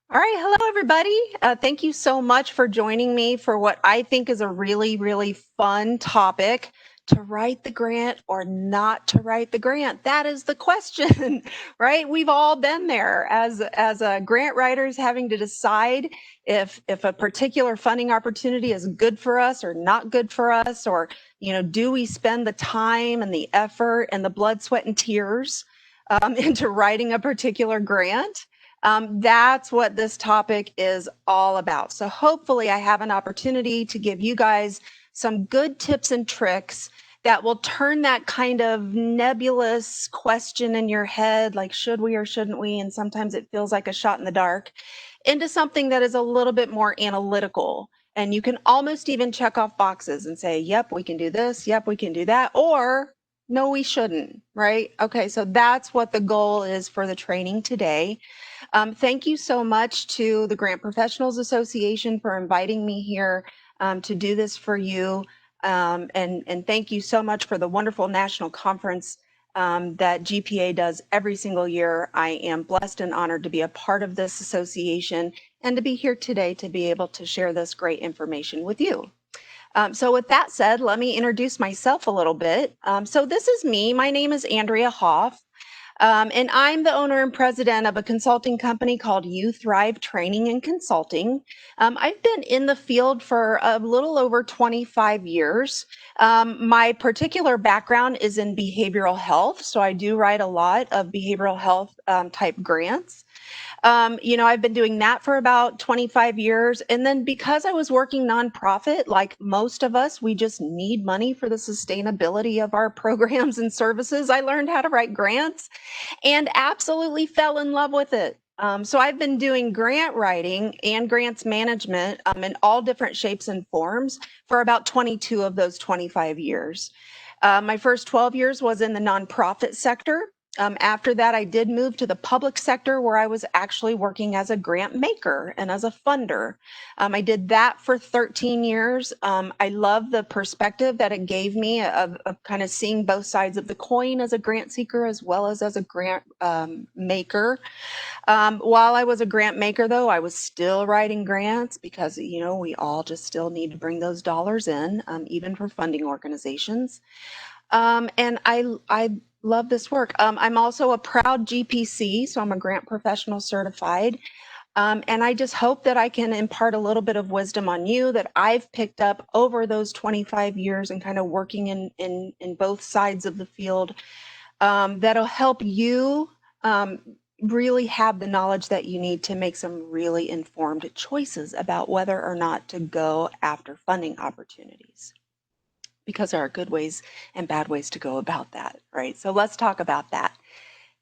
All right, hello everybody. Thank you so much for joining me for what I think is a really, really fun topic, to write the grant or not to write the grant. That is the question, right? We've all been there as grant writers, having to decide if a particular funding opportunity is good for us or not good for us, or do we spend the time and the effort and the blood, sweat, and tears into writing a particular grant. That's what this topic is all about. So hopefully I have an opportunity to give you guys some good tips and tricks that will turn that kind of nebulous question in your head, like should we or shouldn't we, and sometimes it feels like a shot in the dark, into something that is a little bit more analytical. And you can almost even check off boxes and say, yep, we can do this, yep, we can do that, or no, we shouldn't, right? Okay, so that's what the goal is for the training today. Thank you so much to the Grant Professionals Association for inviting me here to do this for you. And thank you so much for the wonderful national conference that GPA does every single year. I am blessed and honored to be a part of this association and to be here today to be able to share this great information with you. So with that said, let me introduce myself a little bit. So this is me. My name is Andrea Hoff. And I'm the owner and president of a consulting company called You Thrive Training and Consulting. I've been in the field for a little over 25 years. My particular background is in behavioral health, so I do write a lot of behavioral health type grants. I've been doing that for about 25 years. And then because I was working nonprofit, like most of us, we just need money for the sustainability of our programs and services. I learned how to write grants and absolutely fell in love with it. So I've been doing grant writing and grants management in all different shapes and forms for about 22 of those 25 years. My first 12 years was in the nonprofit sector. After that, I did move to the public sector, where I was actually working as a grant maker and as a funder. I did that for 13 years. I love the perspective that it gave me of kind of seeing both sides of the coin as a grant seeker as well as a grant maker. While I was a grant maker, though, I was still writing grants because, we all just still need to bring those dollars in, even for funding organizations. And I love this work. I'm also a proud GPC, so I'm a grant professional certified. And I just hope that I can impart a little bit of wisdom on you that I've picked up over those 25 years and kind of working in both sides of the field, that'll help you really have the knowledge that you need to make some really informed choices about whether or not to go after funding opportunities, because there are good ways and bad ways to go about that, right? So let's talk about that.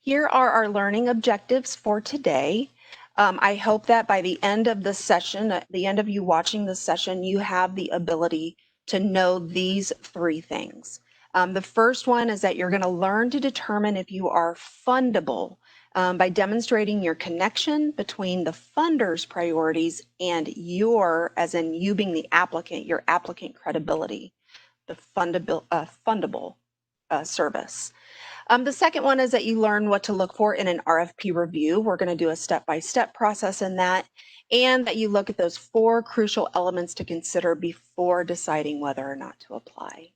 Here are our learning objectives for today. I hope that by the end of this session, at the end of you watching this session, you have the ability to know these three things. The first one is that you're going to learn to determine if you are fundable by demonstrating your connection between the funder's priorities and your, as in you being the applicant, your applicant credibility, the fundable service. The second one is that you learn what to look for in an RFP review. We're going to do a step-by-step process in that, and that you look at those 4 crucial elements to consider before deciding whether or not to apply.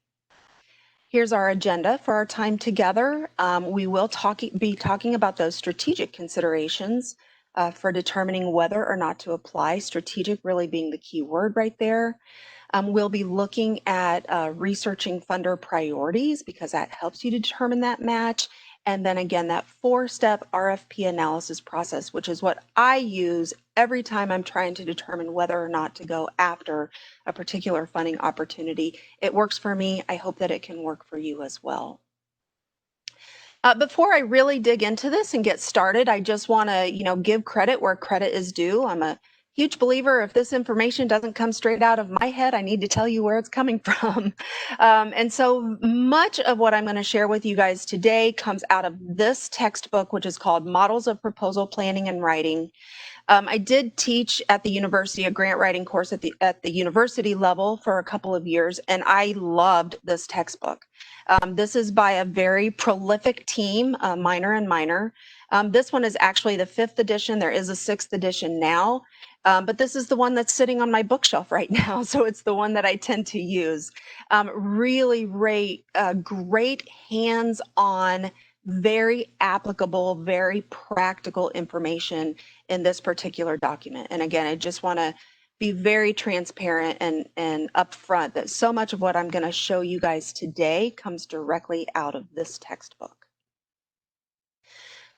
Here's our agenda for our time together. We will be talking about those strategic considerations for determining whether or not to apply, strategic really being the key word right there. We'll be looking at researching funder priorities, because that helps you determine that match. And then again, that 4-step RFP analysis process, which is what I use every time I'm trying to determine whether or not to go after a particular funding opportunity. It works for me. I hope that it can work for you as well. Before I really dig into this and get started, I just want to, give credit where credit is due. I'm a huge believer, if this information doesn't come straight out of my head, I need to tell you where it's coming from. And so much of what I'm going to share with you guys today comes out of this textbook, which is called Models of Proposal Planning and Writing. I did teach at the university a grant writing course at the university level for a couple of years, and I loved this textbook. This is by a very prolific team, Minor and Minor. This one is actually the 5th edition. There is a 6th edition now, but this is the one that's sitting on my bookshelf right now. So it's the one that I tend to use. Really great hands-on, very applicable, very practical information in this particular document. And again, I just want to be very transparent and upfront that so much of what I'm going to show you guys today comes directly out of this textbook.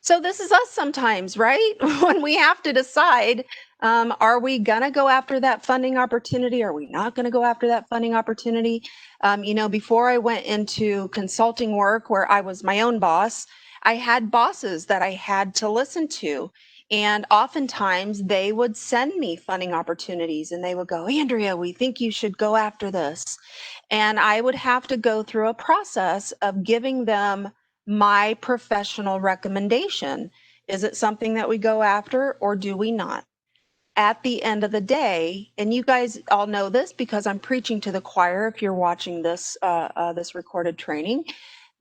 So this is us sometimes, right? When we have to decide, are we going to go after that funding opportunity? Are we not going to go after that funding opportunity? Before I went into consulting work where I was my own boss, I had bosses that I had to listen to. And oftentimes they would send me funding opportunities and they would go, Andrea, we think you should go after this. And I would have to go through a process of giving them my professional recommendation. Is it something that we go after or do we not? At the end of the day, and you guys all know this because I'm preaching to the choir if you're watching this this recorded training,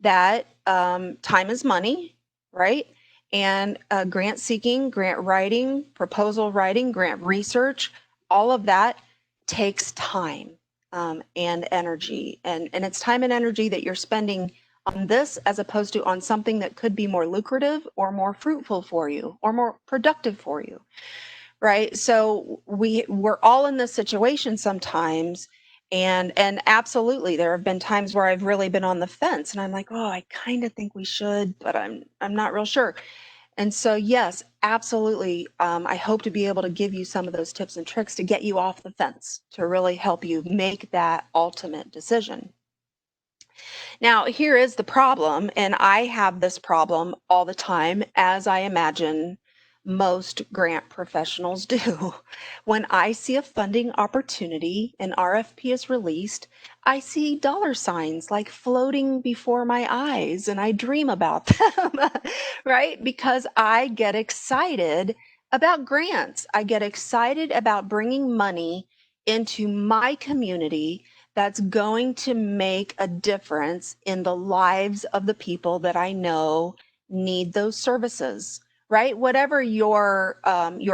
that time is money, right? And grant seeking, grant writing, proposal writing, grant research, all of that takes time and energy. And it's time and energy that you're spending on this as opposed to on something that could be more lucrative or more fruitful for you or more productive for you, right? So we're all in this situation sometimes. And absolutely, there have been times where I've really been on the fence and I'm like, oh, I kind of think we should, but I'm not real sure. And so, yes, absolutely. I hope to be able to give you some of those tips and tricks to get you off the fence, to really help you make that ultimate decision. Now, here is the problem, and I have this problem all the time, as I imagine most grant professionals do. When I see a funding opportunity, an RFP is released, I see dollar signs like floating before my eyes, and I dream about them, right? Because I get excited about grants. I get excited about bringing money into my community that's going to make a difference in the lives of the people that I know need those services, right? Whatever your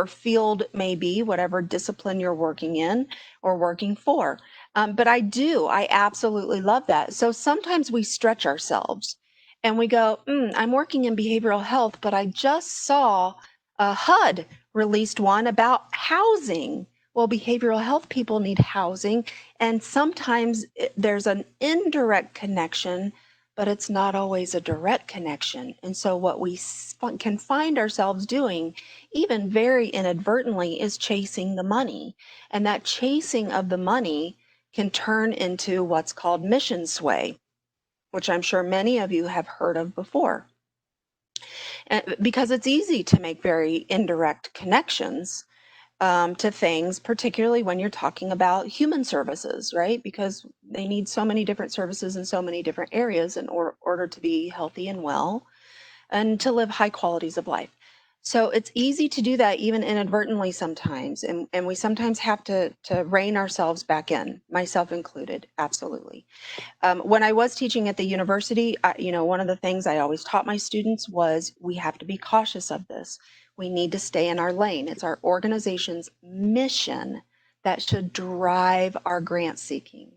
field may be, whatever discipline you're working in or working for. But I absolutely love that. So sometimes we stretch ourselves and we go, I'm working in behavioral health, but I just saw HUD released one about housing. Well, behavioral health people need housing, and sometimes there's an indirect connection, but it's not always a direct connection. And so what we can find ourselves doing, even very inadvertently, is chasing the money. And that chasing of the money can turn into what's called mission sway, which I'm sure many of you have heard of before. And because it's easy to make very indirect connections to things, particularly when you're talking about human services, right? Because they need so many different services in so many different areas in order to be healthy and well and to live high qualities of life. So it's easy to do that even inadvertently sometimes. And we sometimes have to rein ourselves back in, myself included, absolutely. When I was teaching at the university, one of the things I always taught my students was we have to be cautious of this. We need to stay in our lane. It's our organization's mission that should drive our grant seeking,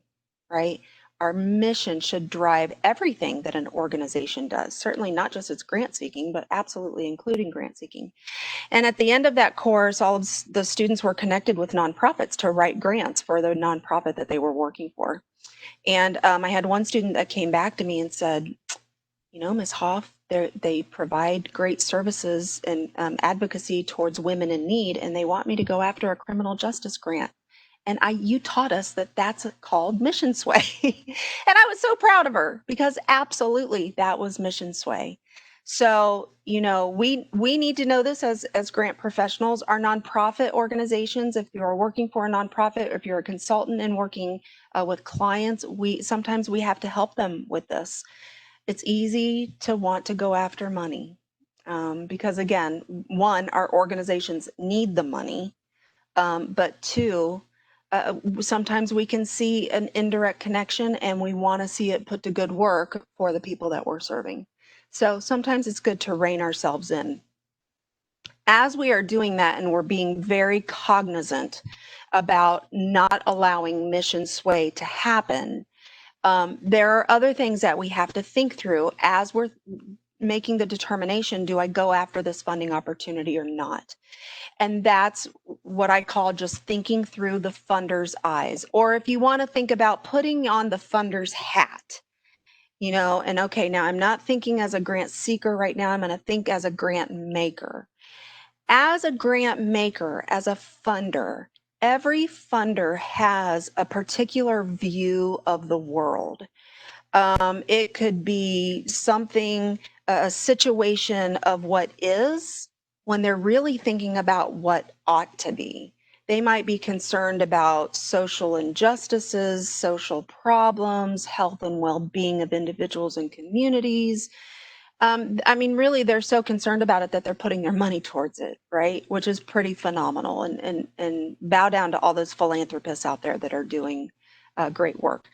right? Our mission should drive everything that an organization does, certainly not just its grant seeking, but absolutely including grant seeking. And at the end of that course, all of the students were connected with nonprofits to write grants for the nonprofit that they were working for. And I had one student that came back to me and said, Ms. Hoff, they provide great services and advocacy towards women in need, and they want me to go after a criminal justice grant. And you taught us that that's called mission sway. And I was so proud of her because absolutely that was mission sway. So, we need to know this as grant professionals. Our nonprofit organizations, if you're working for a nonprofit, or if you're a consultant and working with clients, sometimes we have to help them with this. It's easy to want to go after money because, again, one, our organizations need the money, but two, sometimes we can see an indirect connection and we want to see it put to good work for the people that we're serving. So sometimes it's good to rein ourselves in as we are doing that and we're being very cognizant about not allowing mission sway to happen, there are other things that we have to think through as we're making the determination, do I go after this funding opportunity or not? And that's what I call just thinking through the funder's eyes. Or if you want to think about putting on the funder's hat, and okay, now I'm not thinking as a grant seeker right now, I'm going to think as a grant maker. As a grant maker, as a funder, every funder has a particular view of the world. It could be something, a situation of what is, when they're really thinking about what ought to be. They might be concerned about social injustices, social problems, health and well-being of individuals and communities. Really, they're so concerned about it that they're putting their money towards it, right? Which is pretty phenomenal. And bow down to all those philanthropists out there that are doing great work.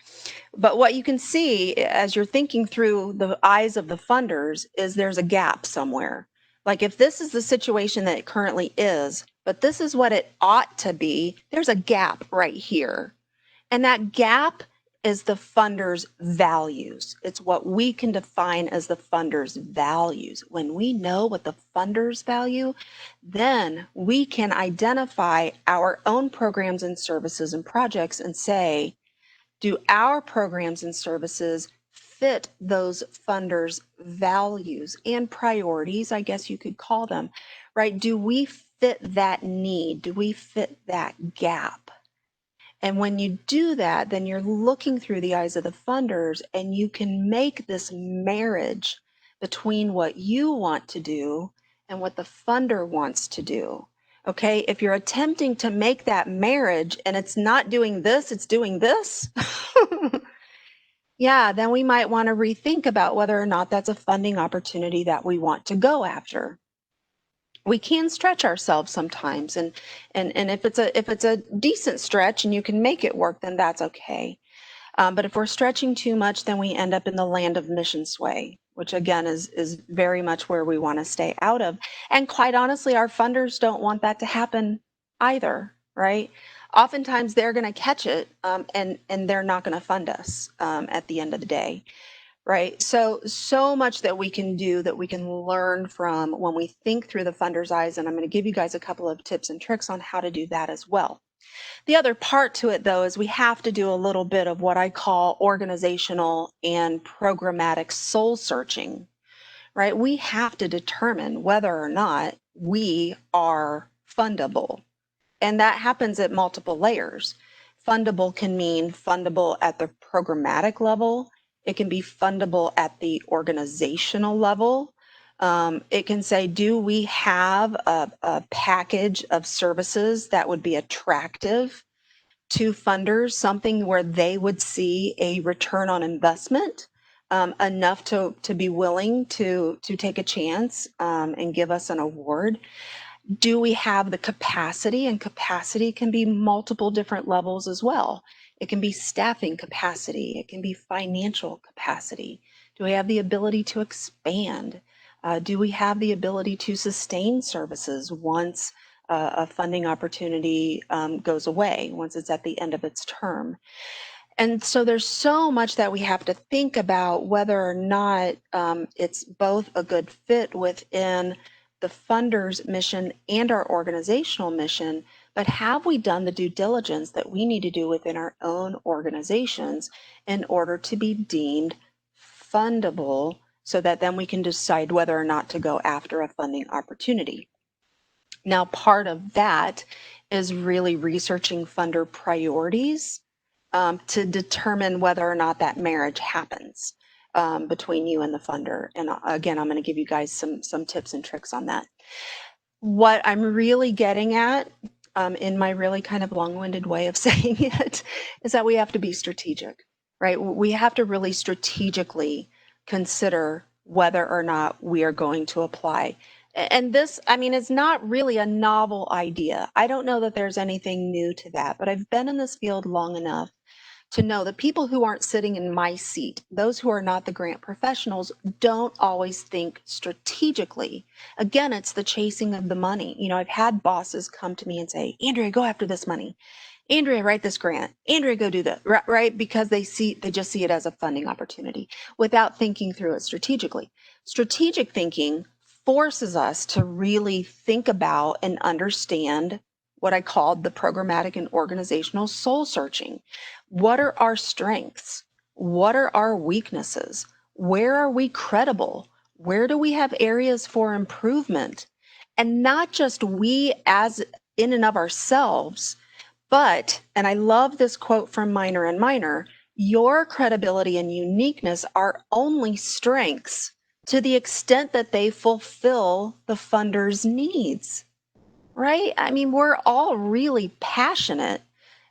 But what you can see as you're thinking through the eyes of the funders is there's a gap somewhere. Like if this is the situation that it currently is, but this is what it ought to be, there's a gap right here. And that gap is the funder's values. It's what we can define as the funder's values. When we know what the funders value, then we can identify our own programs and services and projects and say, do our programs and services fit those funders' values and priorities, I guess you could call them, right? Do we fit that need? Do we fit that gap? And when you do that, then you're looking through the eyes of the funders and you can make this marriage between what you want to do and what the funder wants to do. Okay, if you're attempting to make that marriage and it's not doing this, it's doing this, yeah, then we might want to rethink about whether or not that's a funding opportunity that we want to go after. We can stretch ourselves sometimes, and if it's a decent stretch and you can make it work, then that's okay. But if we're stretching too much, then we end up in the land of mission sway, which again is very much where we want to stay out of. And quite honestly, our funders don't want that to happen either, right? Oftentimes they're going to catch it, and they're not going to fund us at the end of the day. Right. So much that we can do, that we can learn from when we think through the funder's eyes. And I'm going to give you guys a couple of tips and tricks on how to do that as well. The other part to it, though, is we have to do a little bit of what I call organizational and programmatic soul searching, right? We have to determine whether or not we are fundable. And that happens at multiple layers. Fundable can mean fundable at the programmatic level. It can be fundable at the organizational level. It can say, do we have a package of services that would be attractive to funders, something where they would see a return on investment enough to be willing to take a chance and give us an award? Do we have the capacity? And capacity can be multiple different levels as well. It can be staffing capacity. It can be financial capacity. Do we have the ability to expand? Do we have the ability to sustain services once a funding opportunity goes away, once it's at the end of its term? And so there's so much that we have to think about whether or not it's both a good fit within the funder's mission and our organizational mission, but have we done the due diligence that we need to do within our own organizations in order to be deemed fundable, so that then we can decide whether or not to go after a funding opportunity. Now, part of that is really researching funder priorities to determine whether or not that marriage happens between you and the funder. And again, I'm going to give you guys some tips and tricks on that. What I'm really getting at, in my really kind of long-winded way of saying it, is that we have to be strategic, right? We have to really strategically consider whether or not we are going to apply. And this, it's not really a novel idea. I don't know that there's anything new to that, but I've been in this field long enough to know that people who aren't sitting in my seat, those who are not the grant professionals, don't always think strategically. Again, it's the chasing of the money. I've had bosses come to me and say, Andrea, go after this money. Andrea, write this grant. Andrea, go do that, right? Because they just see it as a funding opportunity without thinking through it strategically. Strategic thinking forces us to really think about and understand what I called the programmatic and organizational soul searching. What are our strengths? What are our weaknesses? Where are we credible? Where do we have areas for improvement? And not just we as in and of ourselves, but, and I love this quote from Minor and Minor, your credibility and uniqueness are only strengths to the extent that they fulfill the funder's needs, right? I mean, we're all really passionate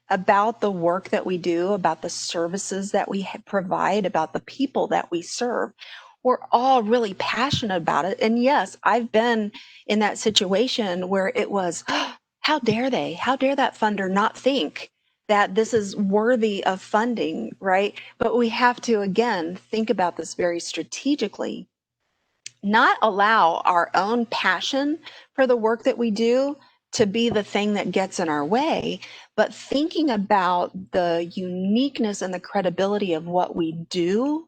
about the work that we do, about the services that we provide, about the people that we serve. We're all really passionate about it. And yes, I've been in that situation where it was, how dare they? How dare that funder not think that this is worthy of funding, right? But we have to, again, think about this very strategically, not allow our own passion for the work that we do to be the thing that gets in our way, but thinking about the uniqueness and the credibility of what we do,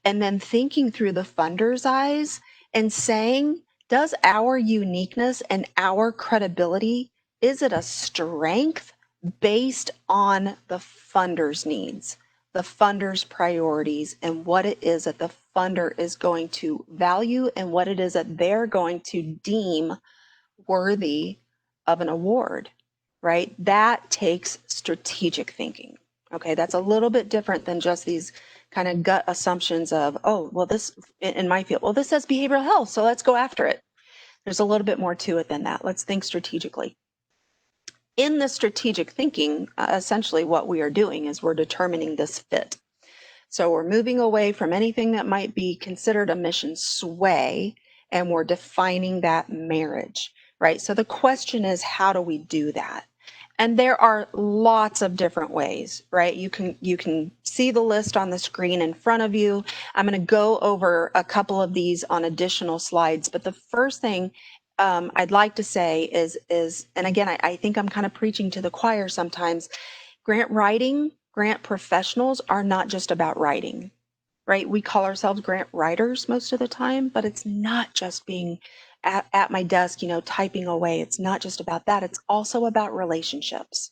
and then thinking through the funder's eyes and saying, does our uniqueness and our credibility, is it a strength based on the funder's needs, the funder's priorities, and what it is that the funder is going to value and what it is that they're going to deem worthy of an award, right? That takes strategic thinking. Okay, that's a little bit different than just these kind of gut assumptions of, oh, well, this in my field, well, this says behavioral health, so let's go after it. There's a little bit more to it than that. Let's think strategically. In the strategic thinking, essentially what we are doing is we're determining this fit. So we're moving away from anything that might be considered a mission sway, and we're defining that marriage, right? So the question is, how do we do that? And there are lots of different ways, right? You can see the list on the screen in front of you. I'm going to go over a couple of these on additional slides, but the first thing I'd like to say is, and again, I think I'm kind of preaching to the choir sometimes, grant writing, grant professionals are not just about writing, right? We call ourselves grant writers most of the time, but it's not just being at my desk, typing away. It's not just about that. It's also about relationships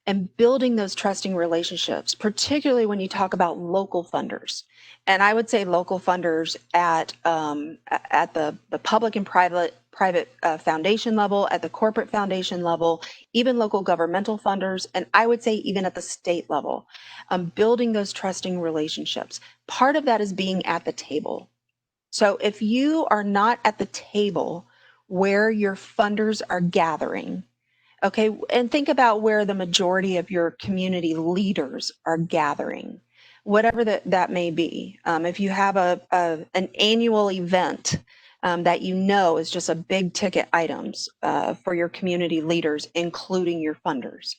and building those trusting relationships, particularly when you talk about local funders. And I would say local funders at the public and private foundation level, at the corporate foundation level, even local governmental funders, and I would say even at the state level, building those trusting relationships. Part of that is being at the table. So if you are not at the table where your funders are gathering, okay, and think about where the majority of your community leaders are gathering, whatever that may be. If you have an annual event that is just a big ticket items for your community leaders, including your funders,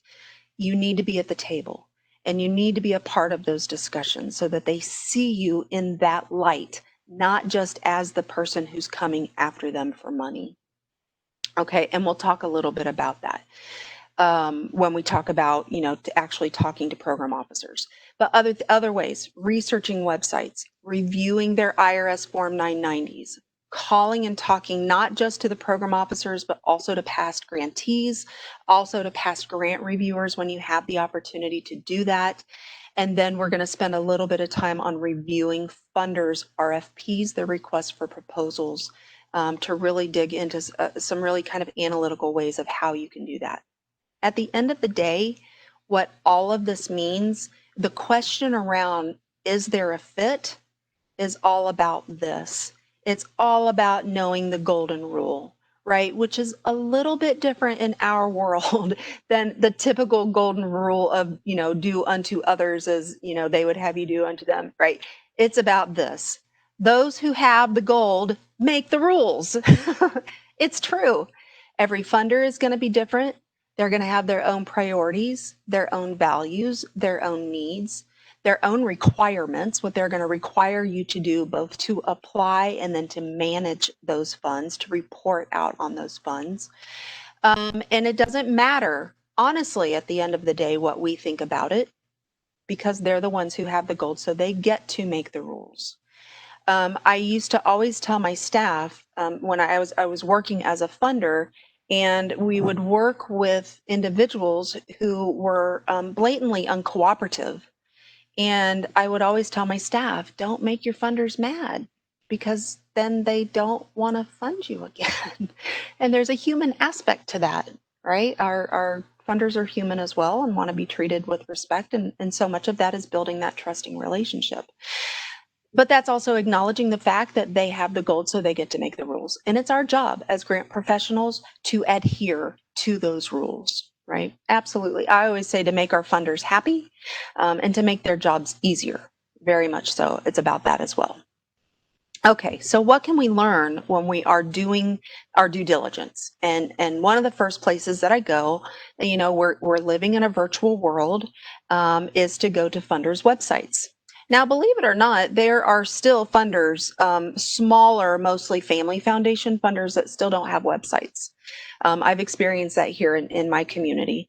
you need to be at the table and you need to be a part of those discussions so that they see you in that light, not just as the person who's coming after them for money. Okay, and we'll talk a little bit about that when we talk about, actually talking to program officers. But other ways, researching websites, reviewing their IRS Form 990s, calling and talking not just to the program officers, but also to past grantees, also to past grant reviewers when you have the opportunity to do that. And then we're going to spend a little bit of time on reviewing funders' RFPs, their requests for proposals, to really dig into some really kind of analytical ways of how you can do that. At the end of the day, what all of this means, the question around, is there a fit, is all about this. It's all about knowing the golden rule, right? Which is a little bit different in our world than the typical golden rule of, do unto others as, they would have you do unto them, right? It's about this. Those who have the gold make the rules. It's true. Every funder is going to be different. They're going to have their own priorities, their own values, their own needs, their own requirements, what they're going to require you to do, both to apply and then to manage those funds, to report out on those funds. And it doesn't matter, honestly, at the end of the day, what we think about it, because they're the ones who have the gold, so they get to make the rules. I used to always tell my staff when I was working as a funder, and we would work with individuals who were blatantly uncooperative. And I would always tell my staff, don't make your funders mad, because then they don't want to fund you again. And there's a human aspect to that, right? Our funders are human as well and want to be treated with respect. And so much of that is building that trusting relationship. But that's also acknowledging the fact that they have the gold, so they get to make the rules. And it's our job as grant professionals to adhere to those rules, right? Absolutely. I always say to make our funders happy and to make their jobs easier. Very much so. It's about that as well. Okay, so what can we learn when we are doing our due diligence? And one of the first places that I go, we're living in a virtual world, is to go to funders' websites. Now, believe it or not, there are still funders, smaller, mostly family foundation funders that still don't have websites. I've experienced that here in my community.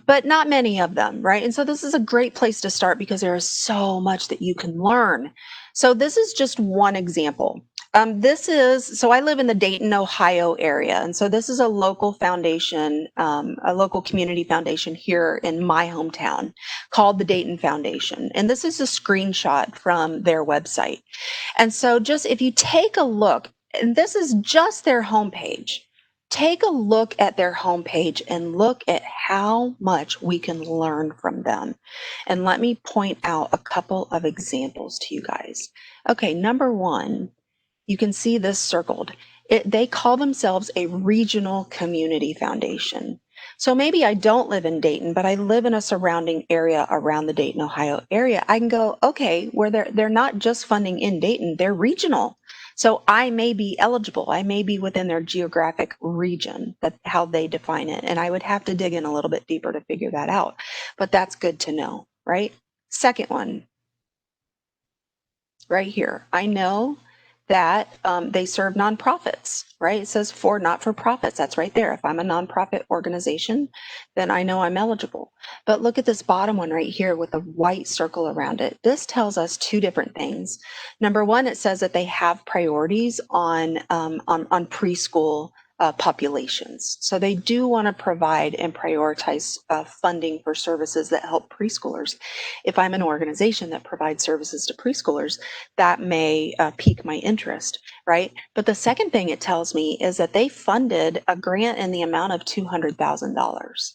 But not many of them, right? And so this is a great place to start because there is so much that you can learn. So this is just one example. So I live in the Dayton, Ohio area. And so this is a local foundation, a local community foundation here in my hometown called the Dayton Foundation. And this is a screenshot from their website. And so just if you take a look, and this is just their homepage. Take a look at their homepage and look at how much we can learn from them. And let me point out a couple of examples to you guys. Okay, number one, you can see this circled. They call themselves a regional community foundation. So maybe I don't live in Dayton, but I live in a surrounding area around the Dayton, Ohio area. I can go, okay, where they're not just funding in Dayton, they're regional. So I may be eligible. I may be within their geographic region, that's how they define it. And I would have to dig in a little bit deeper to figure that out. But that's good to know, right? Second one, right here. I know that they serve nonprofits, right? It says for not-for-profits. That's right there. If I'm a nonprofit organization, then I know I'm eligible. But look at this bottom one right here with a white circle around it. This tells us two different things. Number one, it says that they have priorities on preschool populations. So they do want to provide and prioritize funding for services that help preschoolers. If I'm an organization that provides services to preschoolers, that may pique my interest, right? But the second thing it tells me is that they funded a grant in the amount of $200,000.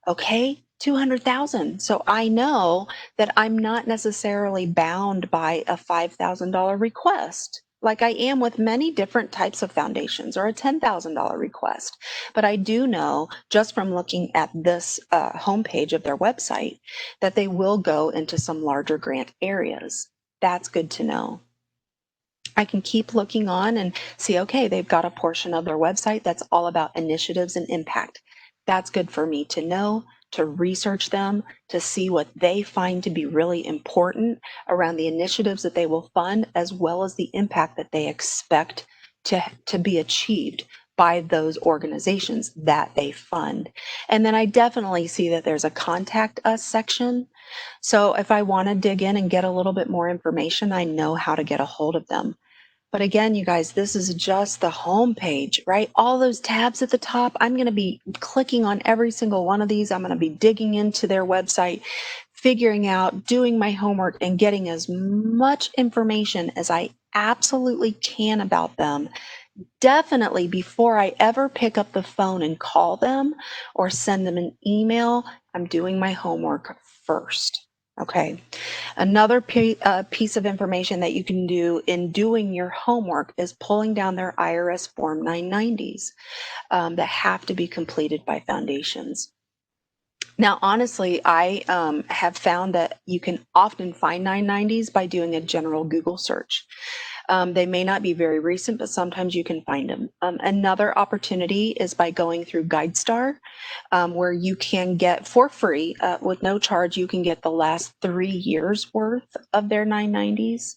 Okay, 200,000. So I know that I'm not necessarily bound by a $5,000 request, like I am with many different types of foundations, or a $10,000 request. But I do know, just from looking at this homepage of their website, that they will go into some larger grant areas. That's good to know. I can keep looking on and see, okay, they've got a portion of their website that's all about initiatives and impact. That's good for me to know, to research them, to see what they find to be really important around the initiatives that they will fund, as well as the impact that they expect to be achieved by those organizations that they fund. And then I definitely see that there's a contact us section. So if I want to dig in and get a little bit more information, I know how to get a hold of them. But again, you guys, this is just the home page, right? All those tabs at the top, I'm going to be clicking on every single one of these. I'm going to be digging into their website, figuring out, doing my homework, and getting as much information as I absolutely can about them. Definitely before I ever pick up the phone and call them or send them an email, I'm doing my homework first. Okay. Another piece of information that you can do in doing your homework is pulling down their IRS Form 990s that have to be completed by foundations. Now, honestly, I have found that you can often find 990s by doing a general Google search. They may not be very recent, but sometimes you can find them. Another opportunity is by going through GuideStar, where you can get for free, with no charge, you can get the last 3 years worth of their 990s.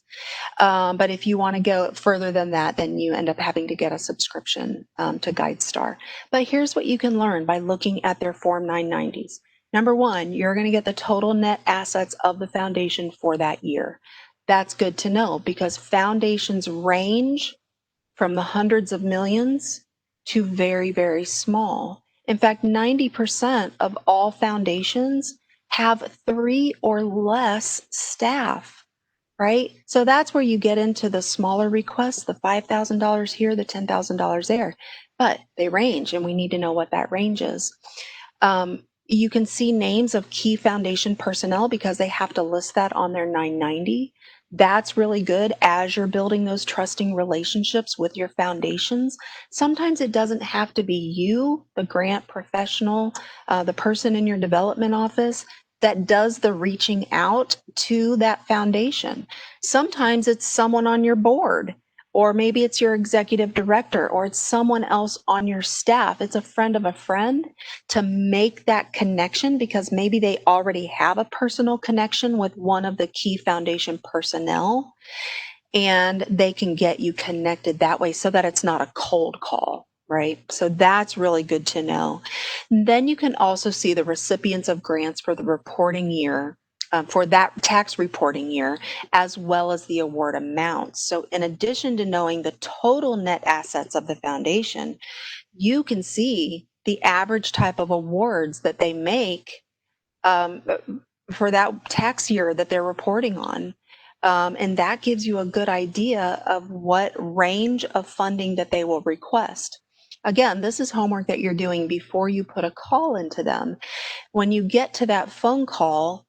But if you want to go further than that, then you end up having to get a subscription to GuideStar. But here's what you can learn by looking at their Form 990s. Number one, you're going to get the total net assets of the foundation for that year. That's good to know because foundations range from the hundreds of millions to very, very small. In fact, 90% of all foundations have 3 or less staff, right? So that's where you get into the smaller requests, the $5,000 here, the $10,000 there. But they range, and we need to know what that range is. You can see names of key foundation personnel because they have to list that on their 990. That's really good as you're building those trusting relationships with your foundations. Sometimes it doesn't have to be you, the grant professional, the person in your development office that does the reaching out to that foundation. Sometimes it's someone on your board, or maybe it's your executive director, or it's someone else on your staff. It's a friend of a friend to make that connection because maybe they already have a personal connection with one of the key foundation personnel, and they can get you connected that way so that it's not a cold call, right? So that's really good to know. And then you can also see the recipients of grants for the reporting year, for that tax reporting year, as well as the award amounts. So in addition to knowing the total net assets of the foundation, you can see the average type of awards that they make for that tax year that they're reporting on. And that gives you a good idea of what range of funding that they will request. Again, this is homework that you're doing before you put a call into them. When you get to that phone call,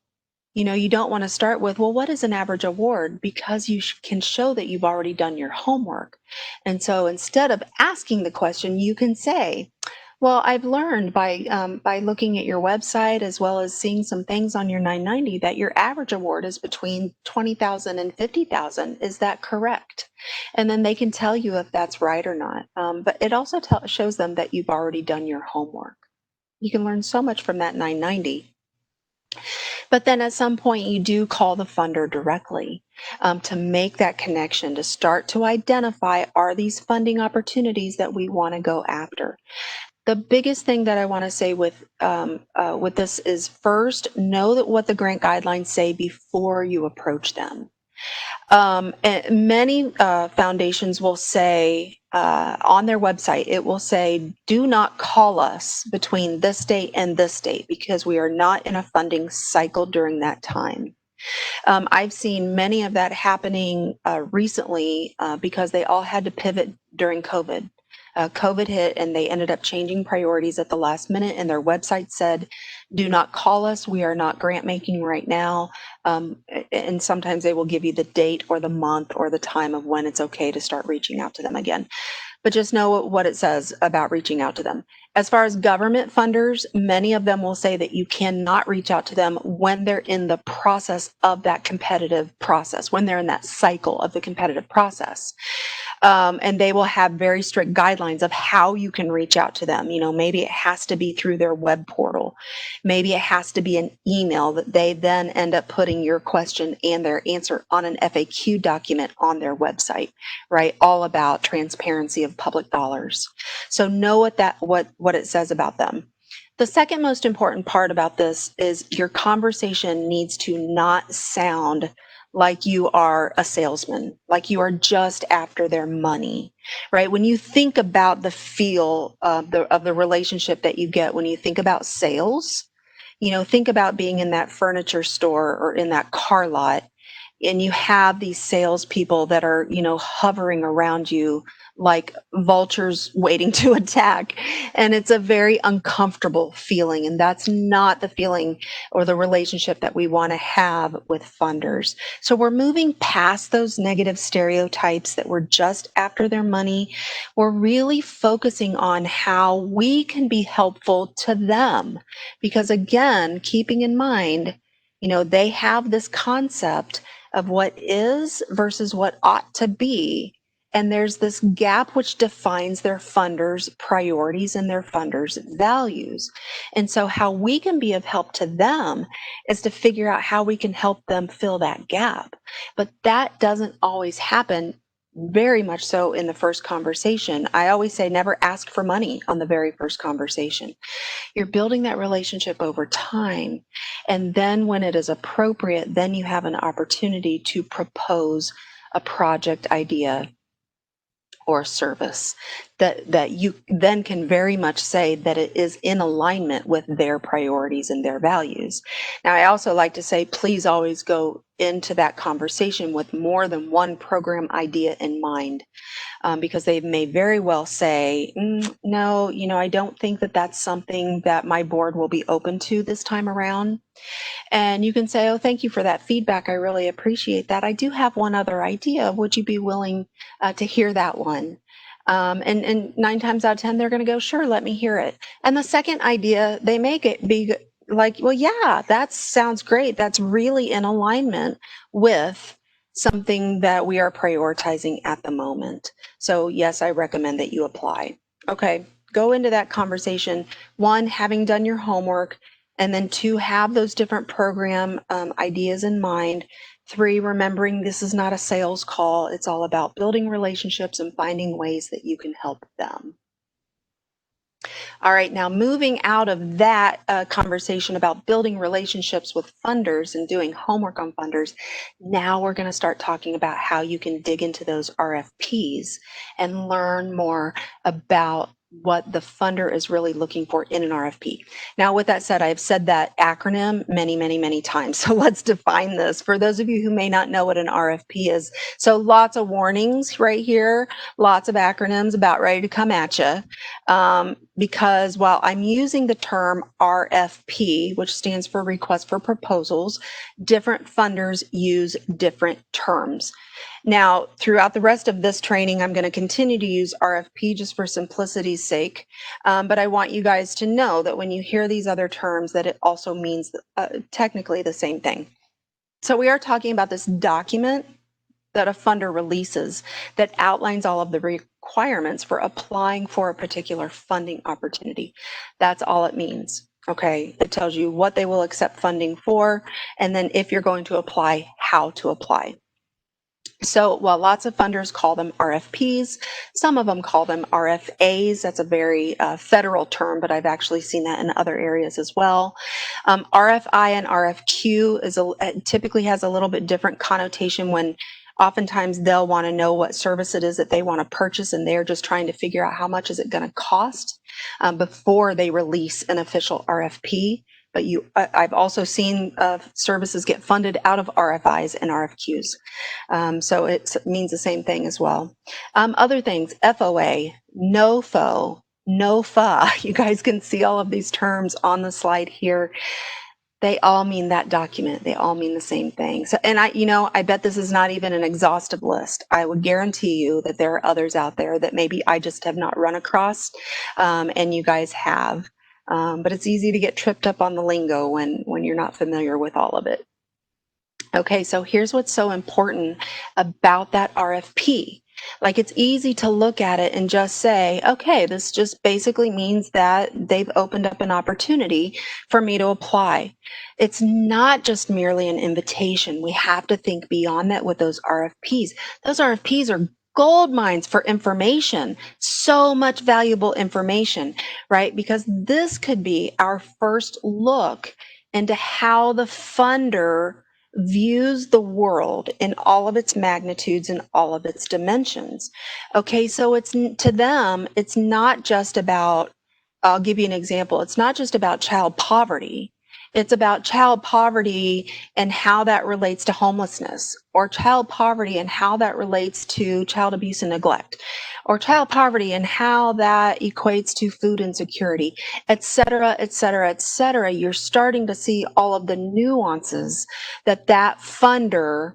you don't want to start with, well, what is an average award? Because you can show that you've already done your homework. And so instead of asking the question, you can say, well, I've learned by looking at your website as well as seeing some things on your 990 that your average award is between 20,000 and 50,000. Is that correct? And then they can tell you if that's right or not. But it also shows them that you've already done your homework. You can learn so much from that 990. But then at some point you do call the funder directly to make that connection, to start to identify, are these funding opportunities that we want to go after? The biggest thing that I want to say with this is, first, know that what the grant guidelines say before you approach them. And many foundations will say on their website, it will say, do not call us between this date and this date because we are not in a funding cycle during that time. I've seen many of that happening recently because they all had to pivot during COVID. COVID hit and they ended up changing priorities at the last minute, and their website said, do not call us. We are not grant making right now. And sometimes they will give you the date or the month or the time of when it's okay to start reaching out to them again. But just know what it says about reaching out to them. As far as government funders, many of them will say that you cannot reach out to them when they're in the process of that competitive process, when they're in that cycle of the competitive process. And they will have very strict guidelines of how you can reach out to them. Maybe it has to be through their web portal. Maybe it has to be an email that they then end up putting your question and their answer on an FAQ document on their website, right? All about transparency of public dollars. So know what it says about them. The second most important part about this is your conversation needs to not sound like you are a salesman, like you are just after their money, right? When you think about the feel of the relationship that you get when you think about sales, think about being in that furniture store or in that car lot, and you have these salespeople that are, hovering around you like vultures waiting to attack. And it's a very uncomfortable feeling. And that's not the feeling or the relationship that we want to have with funders. So we're moving past those negative stereotypes that we're just after their money. We're really focusing on how we can be helpful to them. Because again, keeping in mind, they have this concept of what is versus what ought to be. And there's this gap which defines their funders' priorities and their funders' values. And so, how we can be of help to them is to figure out how we can help them fill that gap. But that doesn't always happen, very much so in the first conversation. I always say never ask for money on the very first conversation. You're building that relationship over time. And then when it is appropriate, then you have an opportunity to propose a project idea or service that you then can very much say that it is in alignment with their priorities and their values. Now, I also like to say, please always go into that conversation with more than one program idea in mind, because they may very well say, no, I don't think that that's something that my board will be open to this time around. And you can say, oh, thank you for that feedback. I really appreciate that. I do have one other idea. Would you be willing to hear that one? And 9 times out of 10, they're going to go, sure, let me hear it. And the second idea, they make it be like, well, yeah, that sounds great. That's really in alignment with something that we are prioritizing at the moment. So yes, I recommend that you apply. Okay, go into that conversation. 1, having done your homework, and then 2, have those different program ideas in mind. 3, remembering this is not a sales call. It's all about building relationships and finding ways that you can help them. All right, now moving out of that conversation about building relationships with funders and doing homework on funders, now we're going to start talking about how you can dig into those RFPs and learn more about what the funder is really looking for in an RFP. Now, with that said, I've said that acronym many, many, many times. So let's define this. For those of you who may not know what an RFP is, so lots of warnings right here, lots of acronyms about ready to come at you. Because while I'm using the term RFP, which stands for Request for Proposals, different funders use different terms. Now, throughout the rest of this training, I'm going to continue to use RFP just for simplicity's sake, but I want you guys to know that when you hear these other terms, that it also means technically the same thing. So we are talking about this document that a funder releases that outlines all of the requirements for applying for a particular funding opportunity. That's all it means. Okay, it tells you what they will accept funding for, and then if you're going to apply, how to apply. So while lots of funders call them RFPs, some of them call them RFAs. That's a very federal term, but I've actually seen that in other areas as well. RFI and RFQ typically has a little bit different connotation when oftentimes they'll want to know what service it is that they want to purchase, and they're just trying to figure out how much is it going to cost before they release an official RFP. But I've also seen services get funded out of RFIs and RFQs. So it means the same thing as well. Other things, FOA, NOFO, NOFA. You guys can see all of these terms on the slide here. They all mean that document. They all mean the same thing. So, and I bet this is not even an exhaustive list. I would guarantee you that there are others out there that maybe I just have not run across, and you guys have. But it's easy to get tripped up on the lingo when you're not familiar with all of it. Okay, so here's what's so important about that RFP. Like, it's easy to look at it and just say, okay, this just basically means that they've opened up an opportunity for me to apply. It's not just merely an invitation. We have to think beyond that with those RFPs. Those RFPs are gold mines for information, so much valuable information, right? Because this could be our first look into how the funder views the world in all of its magnitudes and all of its dimensions. Okay, so it's to them, it's not just about, I'll give you an example, it's not just about child poverty. It's about child poverty and how that relates to homelessness, or child poverty and how that relates to child abuse and neglect, or child poverty and how that equates to food insecurity, et cetera, et cetera, et cetera. You're starting to see all of the nuances that funder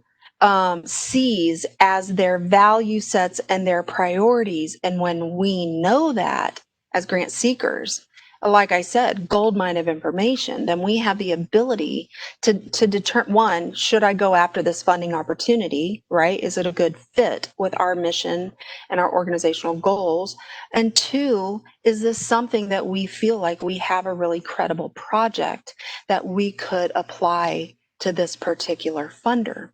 sees as their value sets and their priorities. And when we know that as grant seekers, like I said, gold mine of information, then we have the ability to determine, one, should I go after this funding opportunity, right? Is it a good fit with our mission and our organizational goals? And two, is this something that we feel like we have a really credible project that we could apply to this particular funder?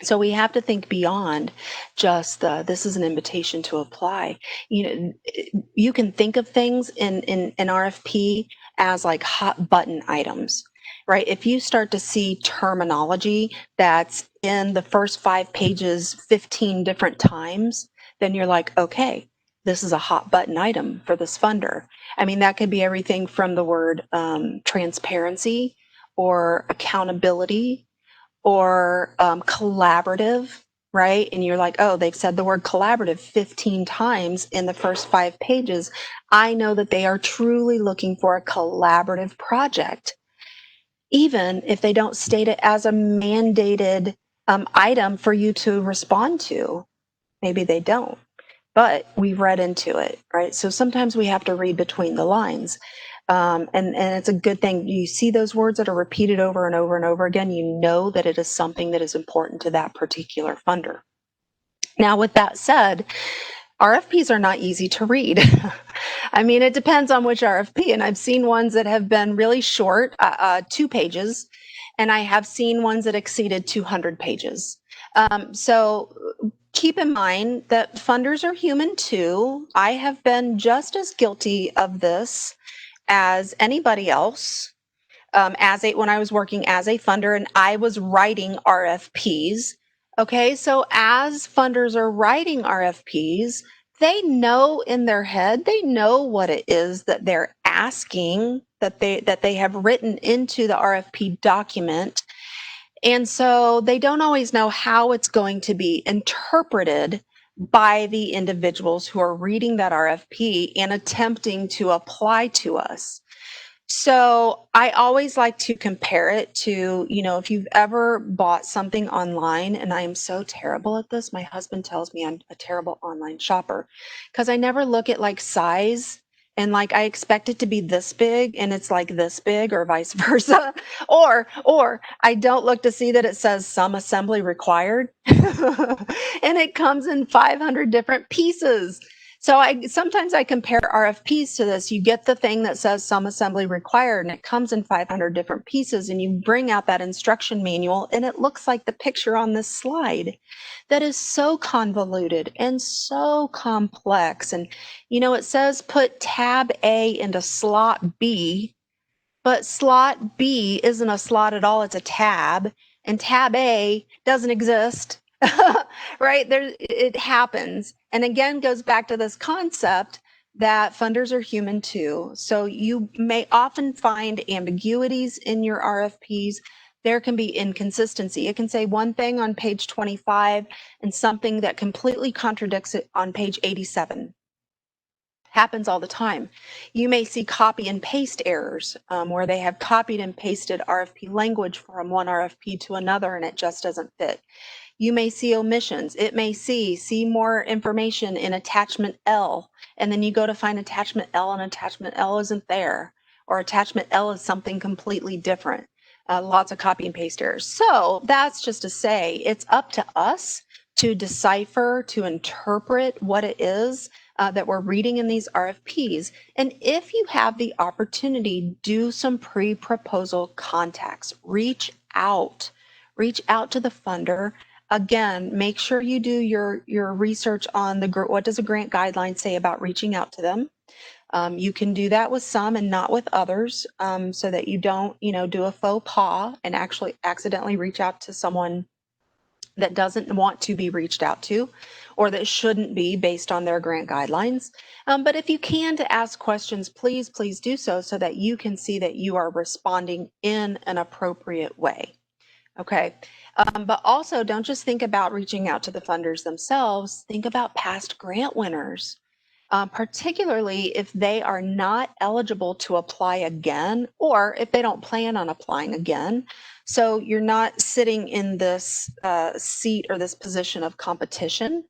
So we have to think beyond just this is an invitation to apply. You can think of things in an RFP as like hot button items, right? If you start to see terminology that's in the first 5 pages 15 different times, then you're like, okay, this is a hot button item for this funder. I mean, that could be everything from the word transparency or accountability or collaborative, right? And you're like, oh, they've said the word collaborative 15 times in the first 5 pages. I know that they are truly looking for a collaborative project, even if they don't state it as a mandated item for you to respond to. Maybe they don't, but we've read into it, right? So sometimes we have to read between the lines. And it's a good thing. You see those words that are repeated over and over and over again, you know that it is something that is important to that particular funder. Now, with that said, RFPs are not easy to read. I mean, it depends on which RFP. And I've seen ones that have been really short, 2 pages, and I have seen ones that exceeded 200 pages. So keep in mind that funders are human too. I have been just as guilty of this as anybody else. When I was working as a funder and I was writing RFPs. Okay, so as funders are writing RFPs, they know in their head, they know what it is that they're asking, that they have written into the RFP document. And so they don't always know how it's going to be interpreted by the individuals who are reading that RFP and attempting to apply to us. So I always like to compare it to, if you've ever bought something online, and I am so terrible at this. My husband tells me I'm a terrible online shopper because I never look at like size, and like I expect it to be this big and it's like this big or vice versa. Or I don't look to see that it says some assembly required and it comes in 500 different pieces. So sometimes I compare RFPs to this. You get the thing that says some assembly required and it comes in 500 different pieces, and you bring out that instruction manual and it looks like the picture on this slide that is so convoluted and so complex. And it says put tab A into slot B, but slot B isn't a slot at all, it's a tab, and tab A doesn't exist. Right? It happens. And again, goes back to this concept that funders are human too. So you may often find ambiguities in your RFPs. There can be inconsistency. It can say one thing on page 25 and something that completely contradicts it on page 87. Happens all the time. You may see copy and paste errors where they have copied and pasted RFP language from one RFP to another and it just doesn't fit. You may see omissions. It may see more information in attachment L, and then you go to find attachment L and attachment L isn't there, or attachment L is something completely different. Lots of copy and paste errors. So that's just to say it's up to us to decipher, to interpret what it is that we're reading in these RFPs. And if you have the opportunity, do some pre-proposal contacts. Reach out to the funder. Again, make sure you do your research on what does a grant guideline say about reaching out to them. You can do that with some and not with others, so that you don't, do a faux pas and actually accidentally reach out to someone that doesn't want to be reached out to, or that shouldn't be based on their grant guidelines. But if you can to ask questions, please do so that you can see that you are responding in an appropriate way. Okay. But also don't just think about reaching out to the funders themselves, think about past grant winners, particularly if they are not eligible to apply again, or if they don't plan on applying again. So you're not sitting in this seat or this position of competition.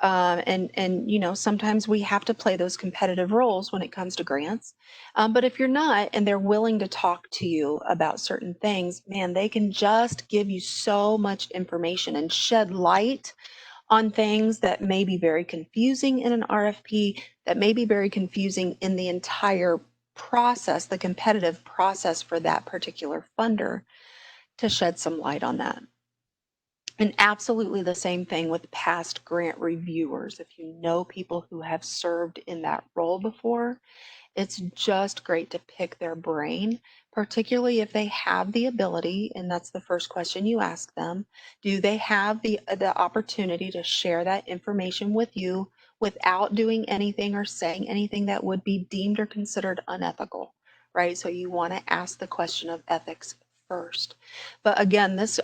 And you know, sometimes we have to play those competitive roles when it comes to grants. But if you're not, and they're willing to talk to you about certain things, man, they can just give you so much information and shed light on things that may be very confusing in an RFP, that may be very confusing in the entire process, the competitive process for that particular funder, to shed some light on that. And absolutely the same thing with past grant reviewers. If you know people who have served in that role before, it's just great to pick their brain, particularly if they have the ability, and that's the first question you ask them. Do they have the opportunity to share that information with you without doing anything or saying anything that would be deemed or considered unethical, right? So you want to ask the question of ethics first. But again, this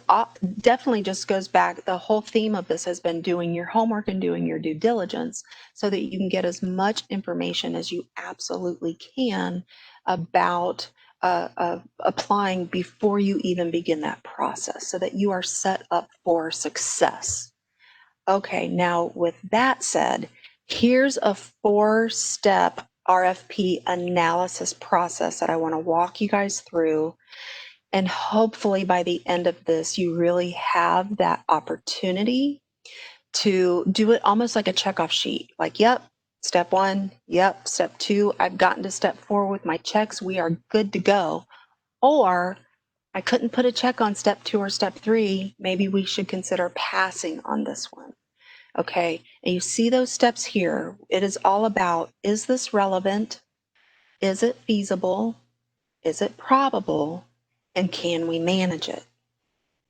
definitely just goes back, the whole theme of this has been doing your homework and doing your due diligence so that you can get as much information as you absolutely can about applying before you even begin that process, so that you are set up for success. Okay, now with that said, here's a 4-step RFP analysis process that I want to walk you guys through. And hopefully by the end of this, you really have that opportunity to do it almost like a checkoff sheet. Like, yep, step 1, yep, step 2, I've gotten to step 4 with my checks, we are good to go. Or I couldn't put a check on step 2 or step 3, maybe we should consider passing on this one. Okay, and you see those steps here. It is all about, is this relevant? Is it feasible? Is it probable? And can we manage it?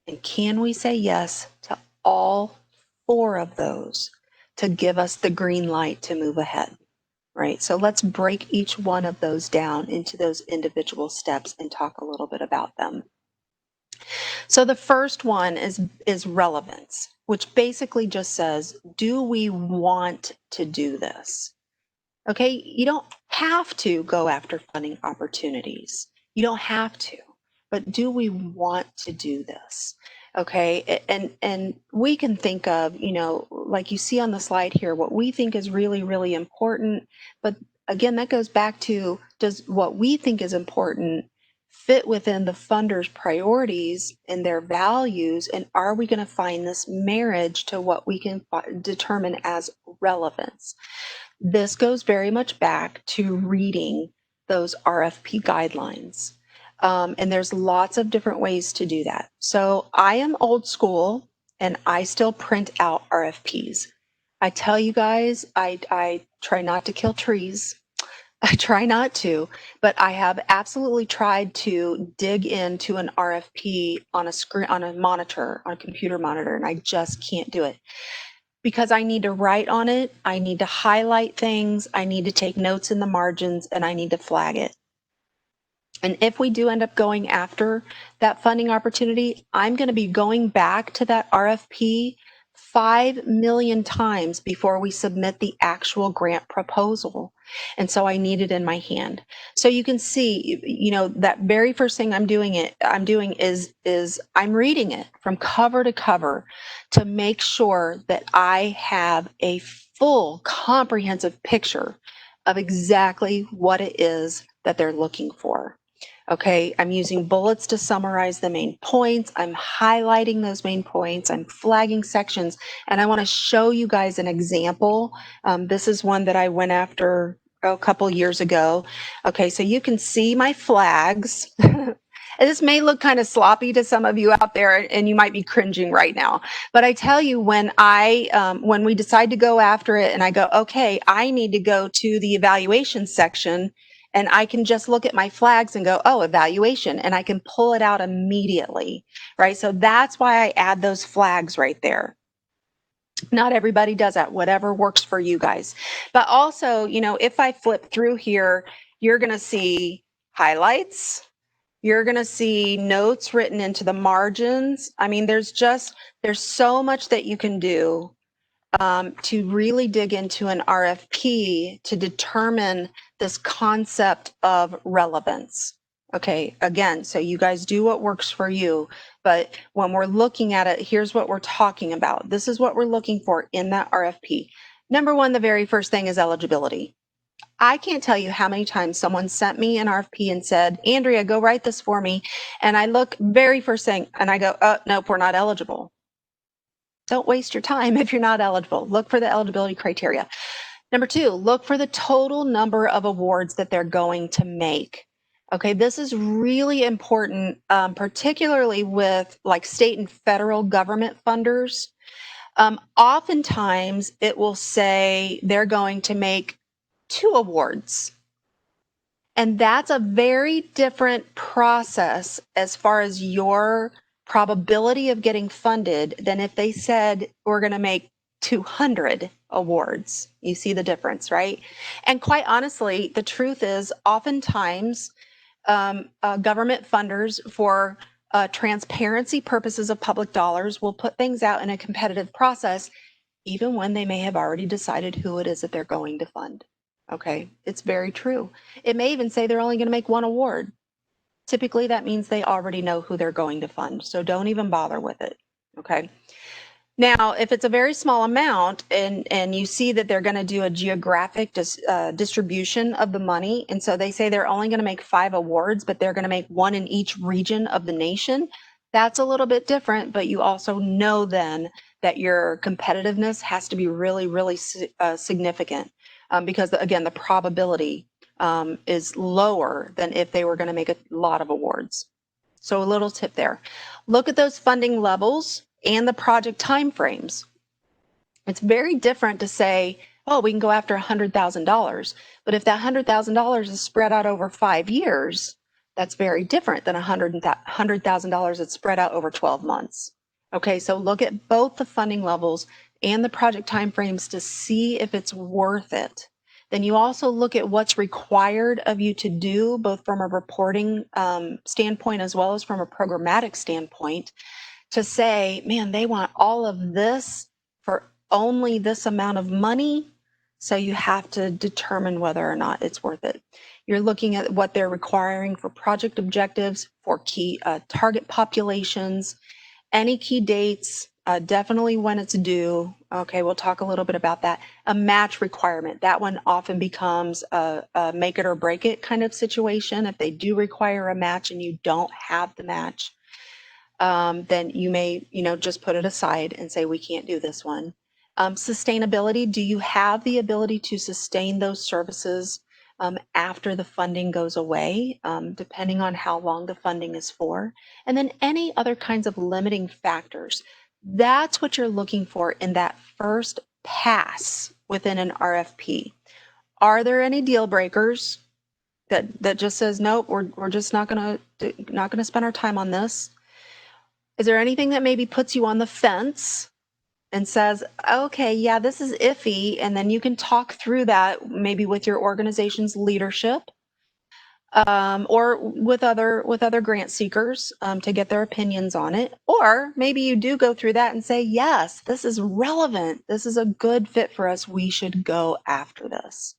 And can we say yes to all 4 of those to give us the green light to move ahead, right? So let's break each one of those down into those individual steps and talk a little bit about them. So the first one is relevance, which basically just says, do we want to do this? Okay, you don't have to go after funding opportunities. You don't have to, but do we want to do this? Okay, and we can think of, you know, like you see on the slide here, what we think is really, really important. But again, that goes back to, does what we think is important fit within the funder's priorities and their values? And are we going to find this marriage to what we can determine as relevance? This goes very much back to reading those RFP guidelines. And there's lots of different ways to do that. So I am old school and I still print out RFPs. I tell you guys, I try not to kill trees. I try not to, but I have absolutely tried to dig into an RFP on a screen, on a monitor, on a computer monitor, and I just can't do it. Because I need to write on it, I need to highlight things, I need to take notes in the margins, and I need to flag it. And if we do end up going after that funding opportunity, I'm going to be going back to that RFP 5 million times before we submit the actual grant proposal. And so I need it in my hand. So you can see, you know, that very first thing I'm doing is I'm reading it from cover to cover to make sure that I have a full comprehensive picture of exactly what it is that they're looking for. Okay, I'm using bullets to summarize the main points. I'm highlighting those main points. I'm flagging sections, and I want to show you guys an example. This is one that I went after a couple years ago. Okay, so you can see my flags. This may look kind of sloppy to some of you out there, and you might be cringing right now. But I tell you, when we decide to go after it, and I go, okay, I need to go to the evaluation section, and I can just look at my flags and go, oh, evaluation, and I can pull it out immediately, right? So that's why I add those flags right there. Not everybody does that, whatever works for you guys. But also, you know, if I flip through here, you're going to see highlights. You're going to see notes written into the margins. I mean, there's so much that you can do to really dig into an RFP to determine this concept of relevance. Okay, again, so you guys do what works for you, but when we're looking at it, here's what we're talking about. This is what we're looking for in that RFP. Number one, the very first thing is eligibility. I can't tell you how many times someone sent me an RFP and said, Andrea, go write this for me. And I look very first thing and I go, nope, we're not eligible. Don't waste your time if you're not eligible. Look for the eligibility criteria. Number two, look for the total number of awards that they're going to make. Okay, this is really important, particularly with like state and federal government funders. Oftentimes it will say they're going to make 2 awards. And that's a very different process as far as your probability of getting funded than if they said we're going to make 200 awards. You see the difference, right? And quite honestly, the truth is oftentimes government funders for transparency purposes of public dollars will put things out in a competitive process even when they may have already decided who it is that they're going to fund. Okay, it's very true. It may even say they're only going to make 1 award. Typically, that means they already know who they're going to fund, so don't even bother with it. Okay. Now, if it's a very small amount and you see that they're going to do a geographic distribution of the money, and so they say they're only going to make 5 awards, but they're going to make 1 in each region of the nation, that's a little bit different, but you also know then that your competitiveness has to be really, really significant because, again, the probability is lower than if they were going to make a lot of awards. So a little tip there. Look at those funding levels and the project timeframes. It's very different to say, oh, we can go after $100,000. But if that $100,000 is spread out over 5 years, that's very different than $100,000 that's spread out over 12 months. Okay, so look at both the funding levels and the project timeframes to see if it's worth it. Then you also look at what's required of you to do, both from a reporting standpoint as well as from a programmatic standpoint, to say, man, they want all of this for only this amount of money. So you have to determine whether or not it's worth it. You're looking at what they're requiring for project objectives, for key target populations, any key dates, definitely when it's due. Okay, we'll talk a little bit about that. A match requirement. That one often becomes a make it or break it kind of situation. If they do require a match and you don't have the match, then you may, just put it aside and say, we can't do this one. Sustainability. Do you have the ability to sustain those services after the funding goes away, depending on how long the funding is for? And then any other kinds of limiting factors. That's what you're looking for in that first pass within an RFP. Are there any deal breakers that just says, nope, we're just not gonna spend our time on this? Is there anything that maybe puts you on the fence and says, okay, yeah, this is iffy, and then you can talk through that maybe with your organization's leadership or with other grant seekers to get their opinions on it? Or maybe you do go through that and say, yes, this is relevant. This is a good fit for us. We should go after this.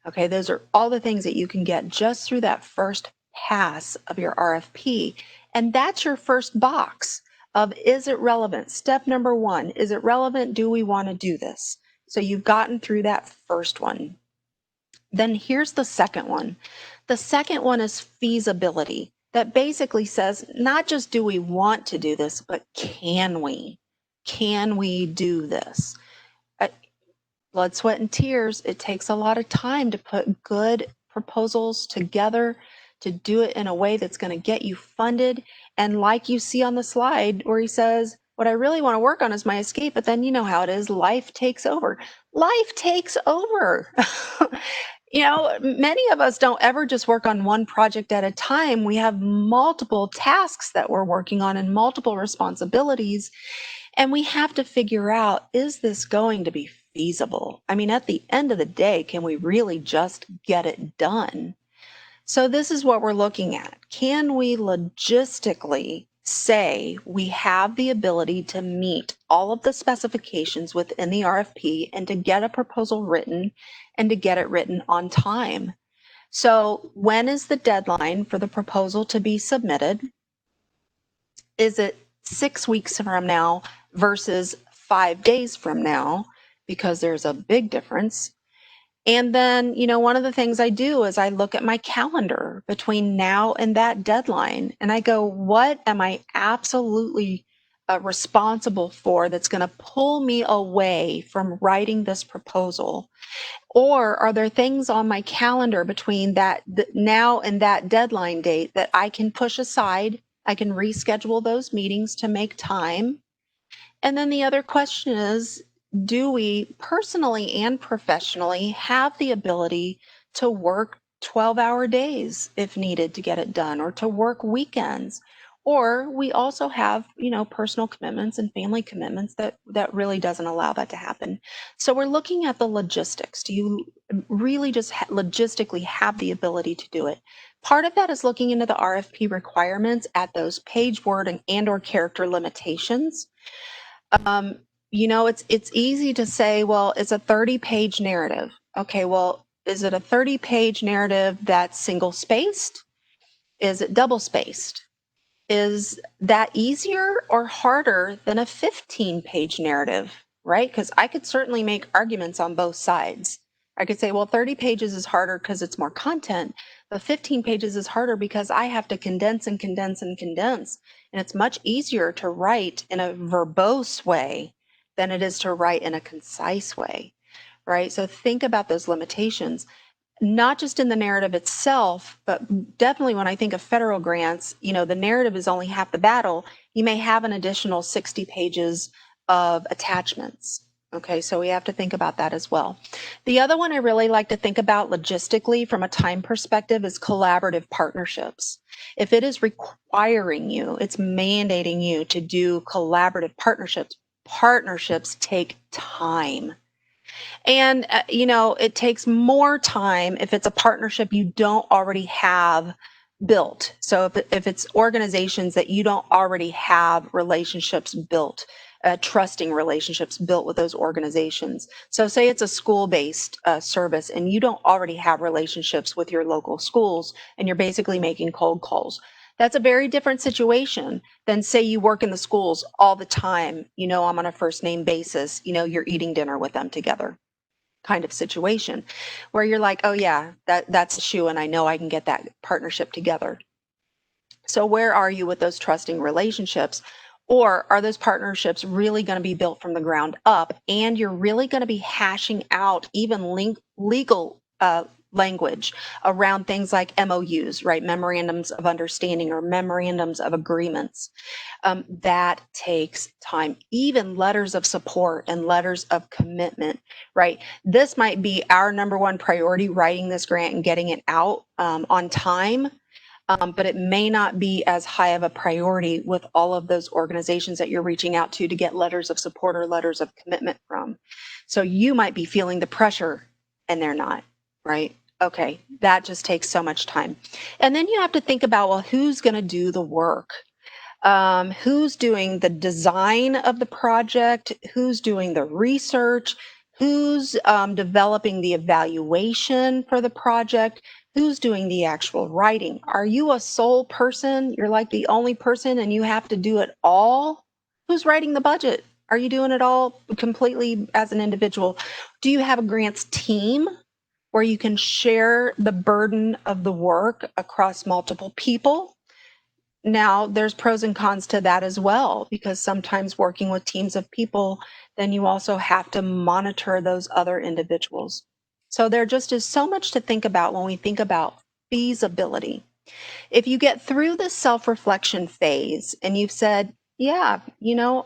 Okay, those are all the things that you can get just through that first pass of your RFP. And that's your first box of, is it relevant? Step number 1, is it relevant? Do we want to do this? So you've gotten through that first one. Then here's the second one. The second one is feasibility. That basically says, not just do we want to do this, but can we? Can we do this? Blood, sweat, and tears. It takes a lot of time to put good proposals together, to do it in a way that's going to get you funded. And like you see on the slide where he says, what I really want to work on is my escape, but then you know how it is. Life takes over. Life takes over. Many of us don't ever just work on one project at a time. We have multiple tasks that we're working on and multiple responsibilities. And we have to figure out, is this going to be feasible? I mean, at the end of the day, can we really just get it done? So this is what we're looking at. Can we logistically say we have the ability to meet all of the specifications within the RFP and to get a proposal written and to get it written on time? So when is the deadline for the proposal to be submitted? Is it 6 weeks from now versus 5 days from now? Because there's a big difference. And then, one of the things I do is I look at my calendar between now and that deadline, and I go, what am I absolutely responsible for that's going to pull me away from writing this proposal? Or are there things on my calendar between now and that deadline date that I can push aside? I can reschedule those meetings to make time. And then the other question is, do we personally and professionally have the ability to work 12-hour days if needed to get it done, or to work weekends? Or we also have, personal commitments and family commitments that really doesn't allow that to happen. So we're looking at the logistics. Do you really just logistically have the ability to do it? Part of that is looking into the RFP requirements at those page, word, and or character limitations. It's easy to say, well, it's a 30-page narrative. Okay, well, is it a 30-page narrative that's single spaced? Is it double spaced? Is that easier or harder than a 15-page narrative, right? Because I could certainly make arguments on both sides. I could say, well, 30 pages is harder because it's more content, but 15 pages is harder because I have to condense and condense and condense. And it's much easier to write in a verbose way than it is to write in a concise way, right? So think about those limitations, not just in the narrative itself, but definitely when I think of federal grants, the narrative is only half the battle. You may have an additional 60 pages of attachments. Okay, so we have to think about that as well. The other one I really like to think about logistically from a time perspective is collaborative partnerships. If it is requiring you, it's mandating you to do collaborative partnerships. Partnerships take time. And, it takes more time if it's a partnership you don't already have built. So if it's organizations that you don't already have relationships built, trusting relationships built with those organizations. So say it's a school-based service and you don't already have relationships with your local schools and you're basically making cold calls. That's a very different situation than say you work in the schools all the time, I'm on a first name basis, you're eating dinner with them together kind of situation where you're like, oh yeah, that's a shoe and I know I can get that partnership together. So where are you with those trusting relationships? Or are those partnerships really going to be built from the ground up and you're really going to be hashing out even legal language around things like MOUs, right? Memorandums of understanding or memorandums of agreements. That takes time. Even letters of support and letters of commitment, right? This might be our number one priority, writing this grant and getting it out on time. But it may not be as high of a priority with all of those organizations that you're reaching out to get letters of support or letters of commitment from. So you might be feeling the pressure and they're not, right? Okay, that just takes so much time. And then you have to think about, well, who's going to do the work? Who's doing the design of the project? Who's doing the research? Who's developing the evaluation for the project? Who's doing the actual writing? Are you a sole person? You're like the only person and you have to do it all? Who's writing the budget? Are you doing it all completely as an individual? Do you have a grants team where you can share the burden of the work across multiple people? Now, there's pros and cons to that as well, because sometimes working with teams of people, then you also have to monitor those other individuals. So there just is so much to think about when we think about feasibility. If you get through this self-reflection phase and you've said, yeah,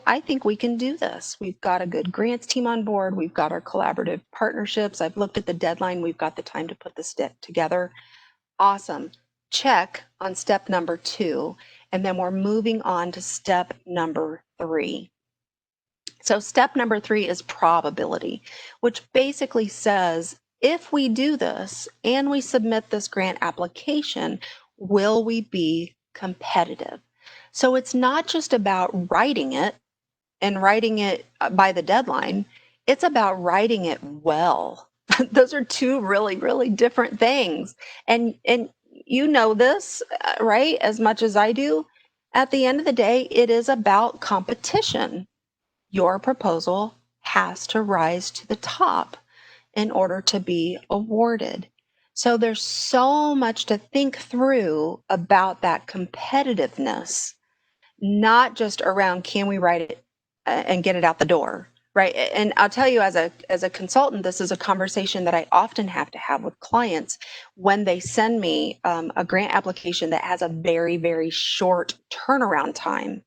I think we can do this. We've got a good grants team on board. We've got our collaborative partnerships. I've looked at the deadline. We've got the time to put this together. Awesome. Check on step number 2, and then we're moving on to step number 3. So step number 3 is probability, which basically says, if we do this and we submit this grant application, will we be competitive? So it's not just about writing it and writing it by the deadline. It's about writing it well. Those are two really, really different things. And you know this, right? As much as I do. At the end of the day, it is about competition. Your proposal has to rise to the top in order to be awarded. So there's so much to think through about that competitiveness, not just around can we write it and get it out the door, right? And I'll tell you, as a consultant, this is a conversation that I often have to have with clients when they send me a grant application that has a very, very short turnaround time.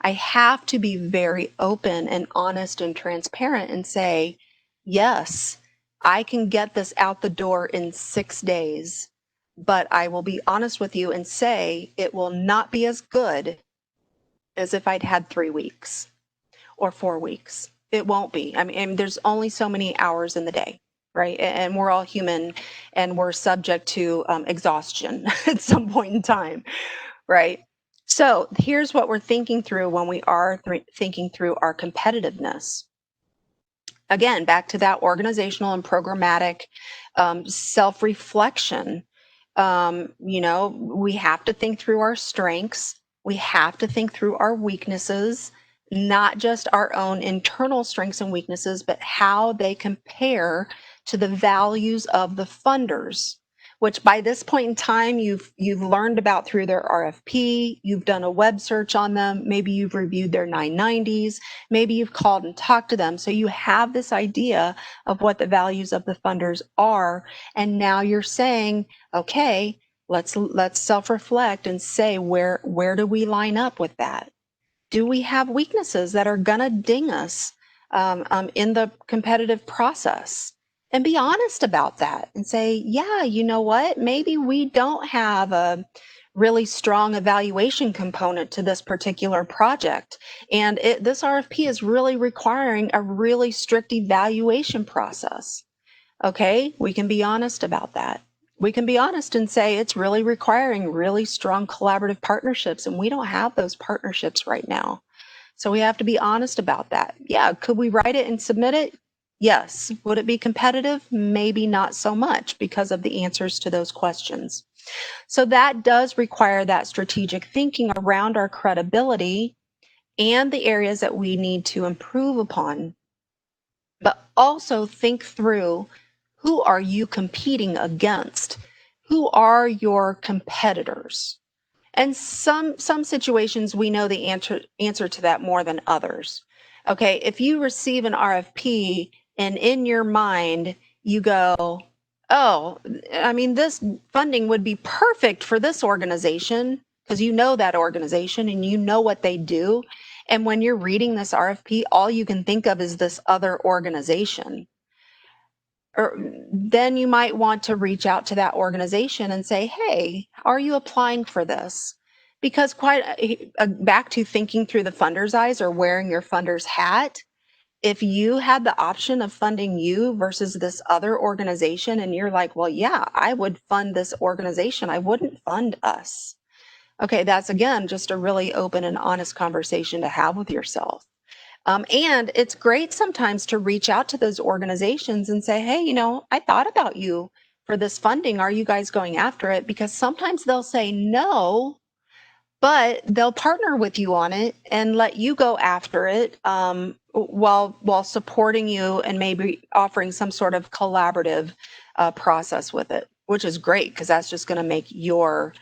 I have to be very open and honest and transparent and say, yes, I can get this out the door in 6 days, but I will be honest with you and say it will not be as good as if I'd had 3 weeks or 4 weeks. It won't be. I mean, there's only so many hours in the day, right? And we're all human and we're subject to exhaustion at some point in time, right? So here's what we're thinking through when we are thinking through our competitiveness. Again, back to that organizational and programmatic self-reflection. We have to think through our strengths. We have to think through our weaknesses, not just our own internal strengths and weaknesses, but how they compare to the values of the funders, which by this point in time you've learned about through their RFP, you've done a web search on them, maybe you've reviewed their 990s, maybe you've called and talked to them. So you have this idea of what the values of the funders are, and now you're saying, okay, let's self-reflect and say where do we line up with that? Do we have weaknesses that are gonna ding us in the competitive process? And be honest about that and say, yeah, you know what? Maybe we don't have a really strong evaluation component to this particular project. And this RFP is really requiring a really strict evaluation process. Okay, we can be honest about that. We can be honest and say it's really requiring really strong collaborative partnerships, and we don't have those partnerships right now. So we have to be honest about that. Yeah, could we write it and submit it? Yes. Would it be competitive? Maybe not so much because of the answers to those questions. So that does require that strategic thinking around our credibility and the areas that we need to improve upon. But also think through, who are you competing against? Who are your competitors? And some situations we know the answer to that more than others. Okay, if you receive an RFP and in your mind you go, oh, I mean, this funding would be perfect for this organization, because you know that organization and you know what they do. And when you're reading this RFP, all you can think of is this other organization. Or then you might want to reach out to that organization and say, hey, are you applying for this? Because back to thinking through the funder's eyes or wearing your funder's hat, if you had the option of funding you versus this other organization and you're like, well, yeah, I would fund this organization, I wouldn't fund us. Okay, that's again just a really open and honest conversation to have with yourself. And it's great sometimes to reach out to those organizations and say, hey, I thought about you for this funding. Are you guys going after it? Because sometimes they'll say no, but they'll partner with you on it and let you go after it while supporting you and maybe offering some sort of collaborative process with it, which is great because that's just going to make your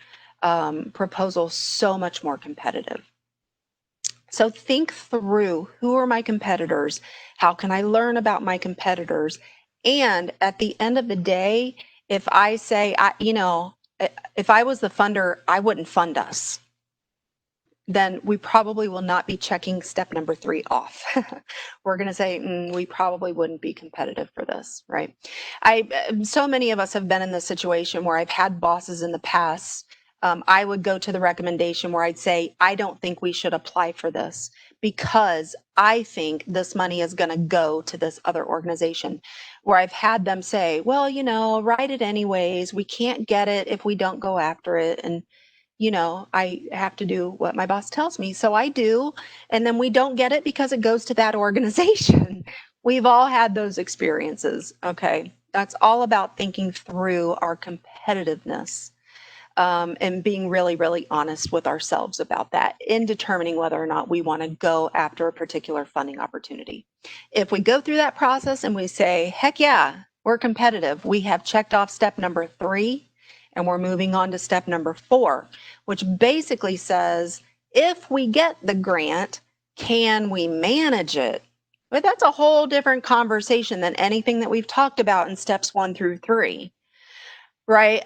proposal so much more competitive. So think through, who are my competitors? How can I learn about my competitors? And at the end of the day, if I say, if I was the funder, I wouldn't fund us, then we probably will not be checking step number 3 off. We're going to say, we probably wouldn't be competitive for this, right? So many of us have been in this situation where I've had bosses in the past. I would go to the recommendation where I'd say, I don't think we should apply for this because I think this money is going to go to this other organization, where I've had them say, well, write it anyways. We can't get it if we don't go after it. And I have to do what my boss tells me. So I do. And then we don't get it because it goes to that organization. We've all had those experiences. Okay. That's all about thinking through our competitiveness, and being really, really honest with ourselves about that in determining whether or not we want to go after a particular funding opportunity. If we go through that process and we say, heck yeah, we're competitive, we have checked off step number 3, and we're moving on to step number 4, which basically says, if we get the grant, can we manage it? But that's a whole different conversation than anything that we've talked about in steps 1 through 3. Right?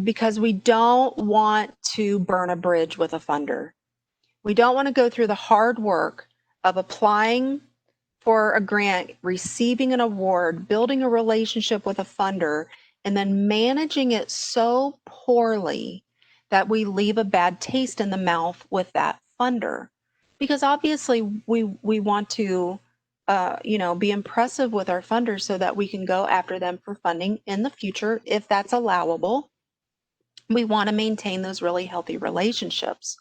Because we don't want to burn a bridge with a funder. We don't want to go through the hard work of applying for a grant, receiving an award, building a relationship with a funder, and then managing it so poorly that we leave a bad taste in the mouth with that funder. Because obviously we want to be impressive with our funders so that we can go after them for funding in the future if that's allowable. We want to maintain those really healthy relationships.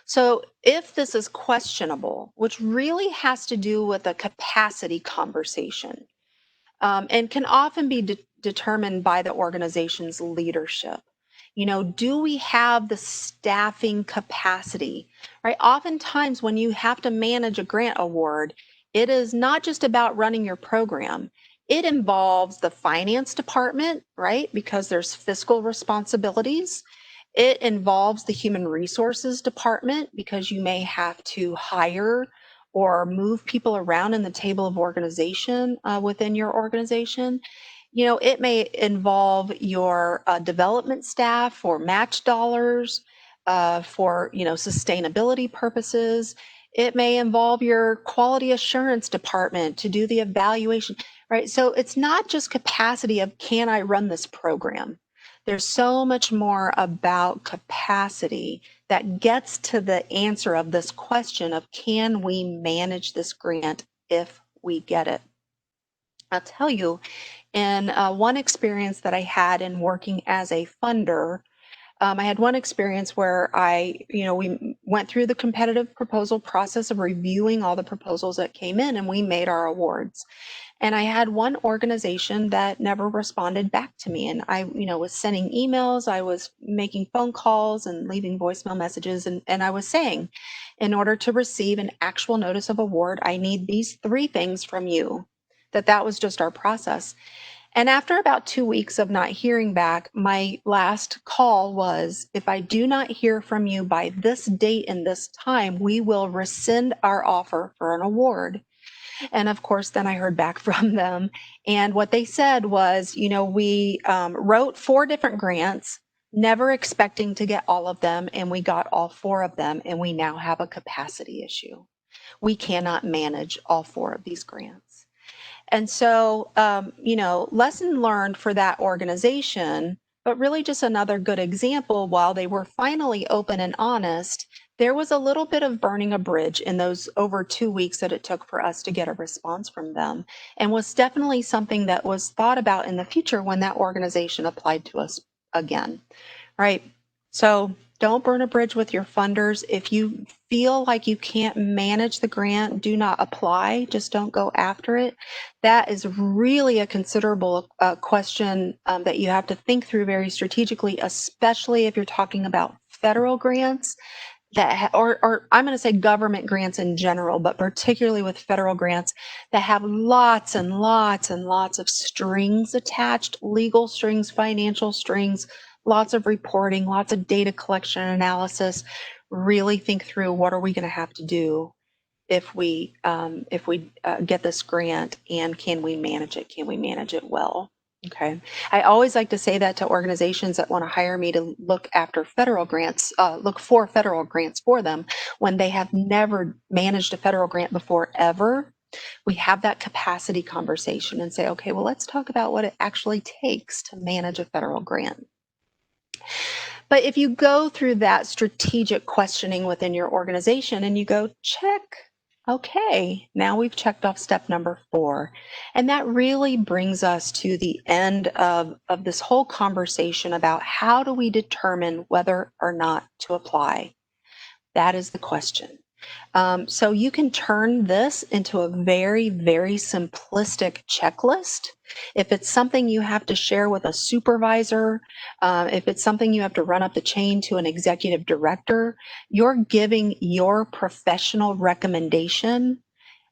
So if this is questionable, which really has to do with a capacity conversation, and can often be determined by the organization's leadership. Do we have the staffing capacity, right? Oftentimes when you have to manage a grant award, it is not just about running your program. It involves the finance department, right? Because there's fiscal responsibilities. It involves the human resources department because you may have to hire or move people around in the table of organization within your organization. It may involve your development staff for match dollars, for sustainability purposes. It may involve your quality assurance department to do the evaluation, right? So it's not just capacity of, can I run this program? There's so much more about capacity that gets to the answer of this question of, can we manage this grant if we get it? I'll tell you, in one experience that I had in working as a funder, I had one experience where we went through the competitive proposal process of reviewing all the proposals that came in, and we made our awards. And I had one organization that never responded back to me. And I, was sending emails, I was making phone calls and leaving voicemail messages. And I was saying, in order to receive an actual notice of award, I need these 3 things from you. That was just our process. And after about 2 weeks of not hearing back, my last call was, if I do not hear from you by this date and this time, we will rescind our offer for an award. And of course, then I heard back from them. And what they said was, we wrote 4 different grants, never expecting to get all of them. And we got all 4 of them. And we now have a capacity issue. We cannot manage all 4 of these grants. And so, lesson learned for that organization, but really just another good example. While they were finally open and honest, there was a little bit of burning a bridge in those over 2 weeks that it took for us to get a response from them, and was definitely something that was thought about in the future when that organization applied to us again, right? So don't burn a bridge with your funders. If you feel like you can't manage the grant, do not apply. Just don't go after it. That is really a considerable question that you have to think through very strategically, especially if you're talking about federal grants or I'm going to say government grants in general, but particularly with federal grants that have lots and lots and lots of strings attached, legal strings, financial strings, lots of reporting, lots of data collection and analysis. Really think through, what are we going to have to do if we get this grant, and can we manage it? Can we manage it well? Okay. I always like to say that to organizations that want to hire me to look after federal grants, look for federal grants for them when they have never managed a federal grant before ever. We have that capacity conversation and say, okay, well, let's talk about what it actually takes to manage a federal grant. But if you go through that strategic questioning within your organization and you go, check, okay, now we've checked off step number 4. And that really brings us to the end of this whole conversation about, how do we determine whether or not to apply? That is the question. So you can turn this into a very, very simplistic checklist. If it's something you have to share with a supervisor, if it's something you have to run up the chain to an executive director, you're giving your professional recommendation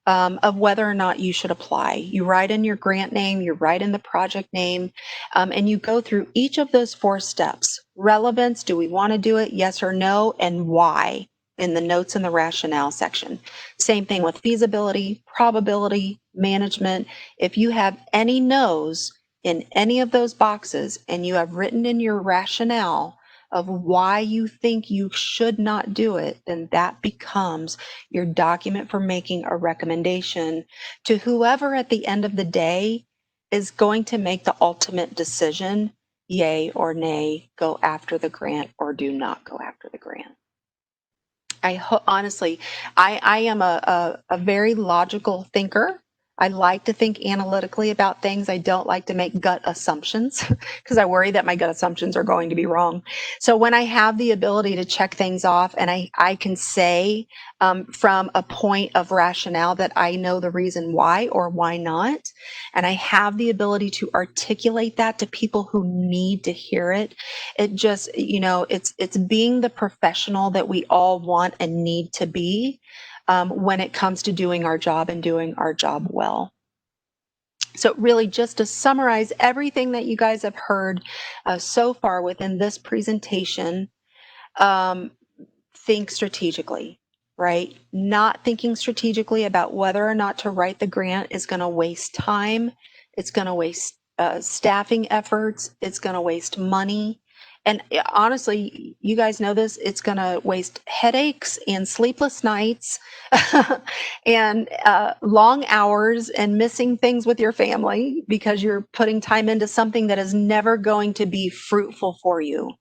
of whether or not you should apply. You write in your grant name, you write in the project name, and you go through each of those 4 steps. Relevance, do we want to do it? Yes or no, and why in the notes and the rationale section. Same thing with feasibility, probability, management. If you have any no's in any of those boxes and you have written in your rationale of why you think you should not do it, then that becomes your document for making a recommendation to whoever at the end of the day is going to make the ultimate decision, yay or nay, go after the grant or do not go after the grant. Honestly, I am a very logical thinker. I like to think analytically about things. I don't like to make gut assumptions because I worry that my gut assumptions are going to be wrong. So when I have the ability to check things off and I can say from a point of rationale that I know the reason why or why not, and I have the ability to articulate that to people who need to hear it, it just, it's being the professional that we all want and need to be when it comes to doing our job and doing our job well. So really, just to summarize everything that you guys have heard so far within this presentation, think strategically, right? Not thinking strategically about whether or not to write the grant is going to waste time. It's going to waste staffing efforts. It's going to waste money. And honestly, you guys know this, it's going to waste headaches and sleepless nights and long hours and missing things with your family because you're putting time into something that is never going to be fruitful for you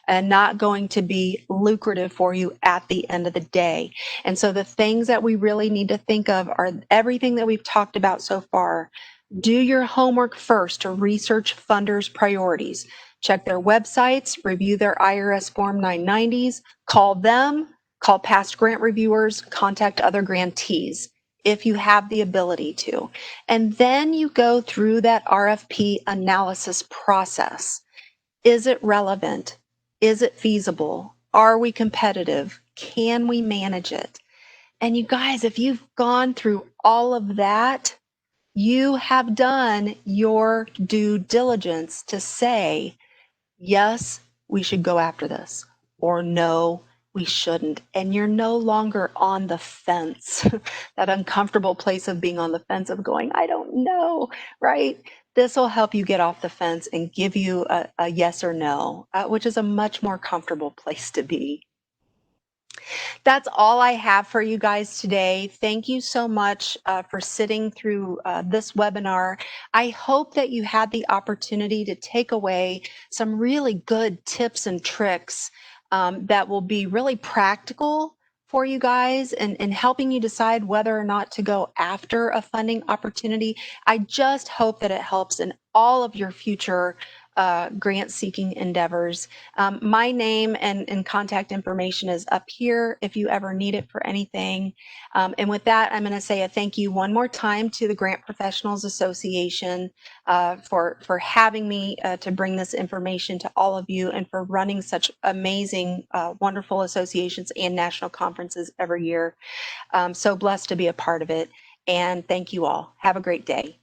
and not going to be lucrative for you at the end of the day. And so the things that we really need to think of are everything that we've talked about so far. Do your homework first to research funders' priorities. Check their websites, review their IRS Form 990s, call them, call past grant reviewers, contact other grantees if you have the ability to. And then you go through that RFP analysis process. Is it relevant? Is it feasible? Are we competitive? Can we manage it? And you guys, if you've gone through all of that, you have done your due diligence to say, yes, we should go after this, or no, we shouldn't. And you're no longer on the fence, that uncomfortable place of being on the fence of going, I don't know, right? This will help you get off the fence and give you a yes or no, which is a much more comfortable place to be. That's all I have for you guys today. Thank you so much for sitting through this webinar. I hope that you had the opportunity to take away some really good tips and tricks that will be really practical for you guys and helping you decide whether or not to go after a funding opportunity. I just hope that it helps in all of your future grant seeking endeavors. My name and contact information is up here if you ever need it for anything. And with that, I'm going to say a thank you one more time to the Grant Professionals Association for having me to bring this information to all of you and for running such amazing, wonderful associations and national conferences every year. So blessed to be a part of it. And thank you all. Have a great day.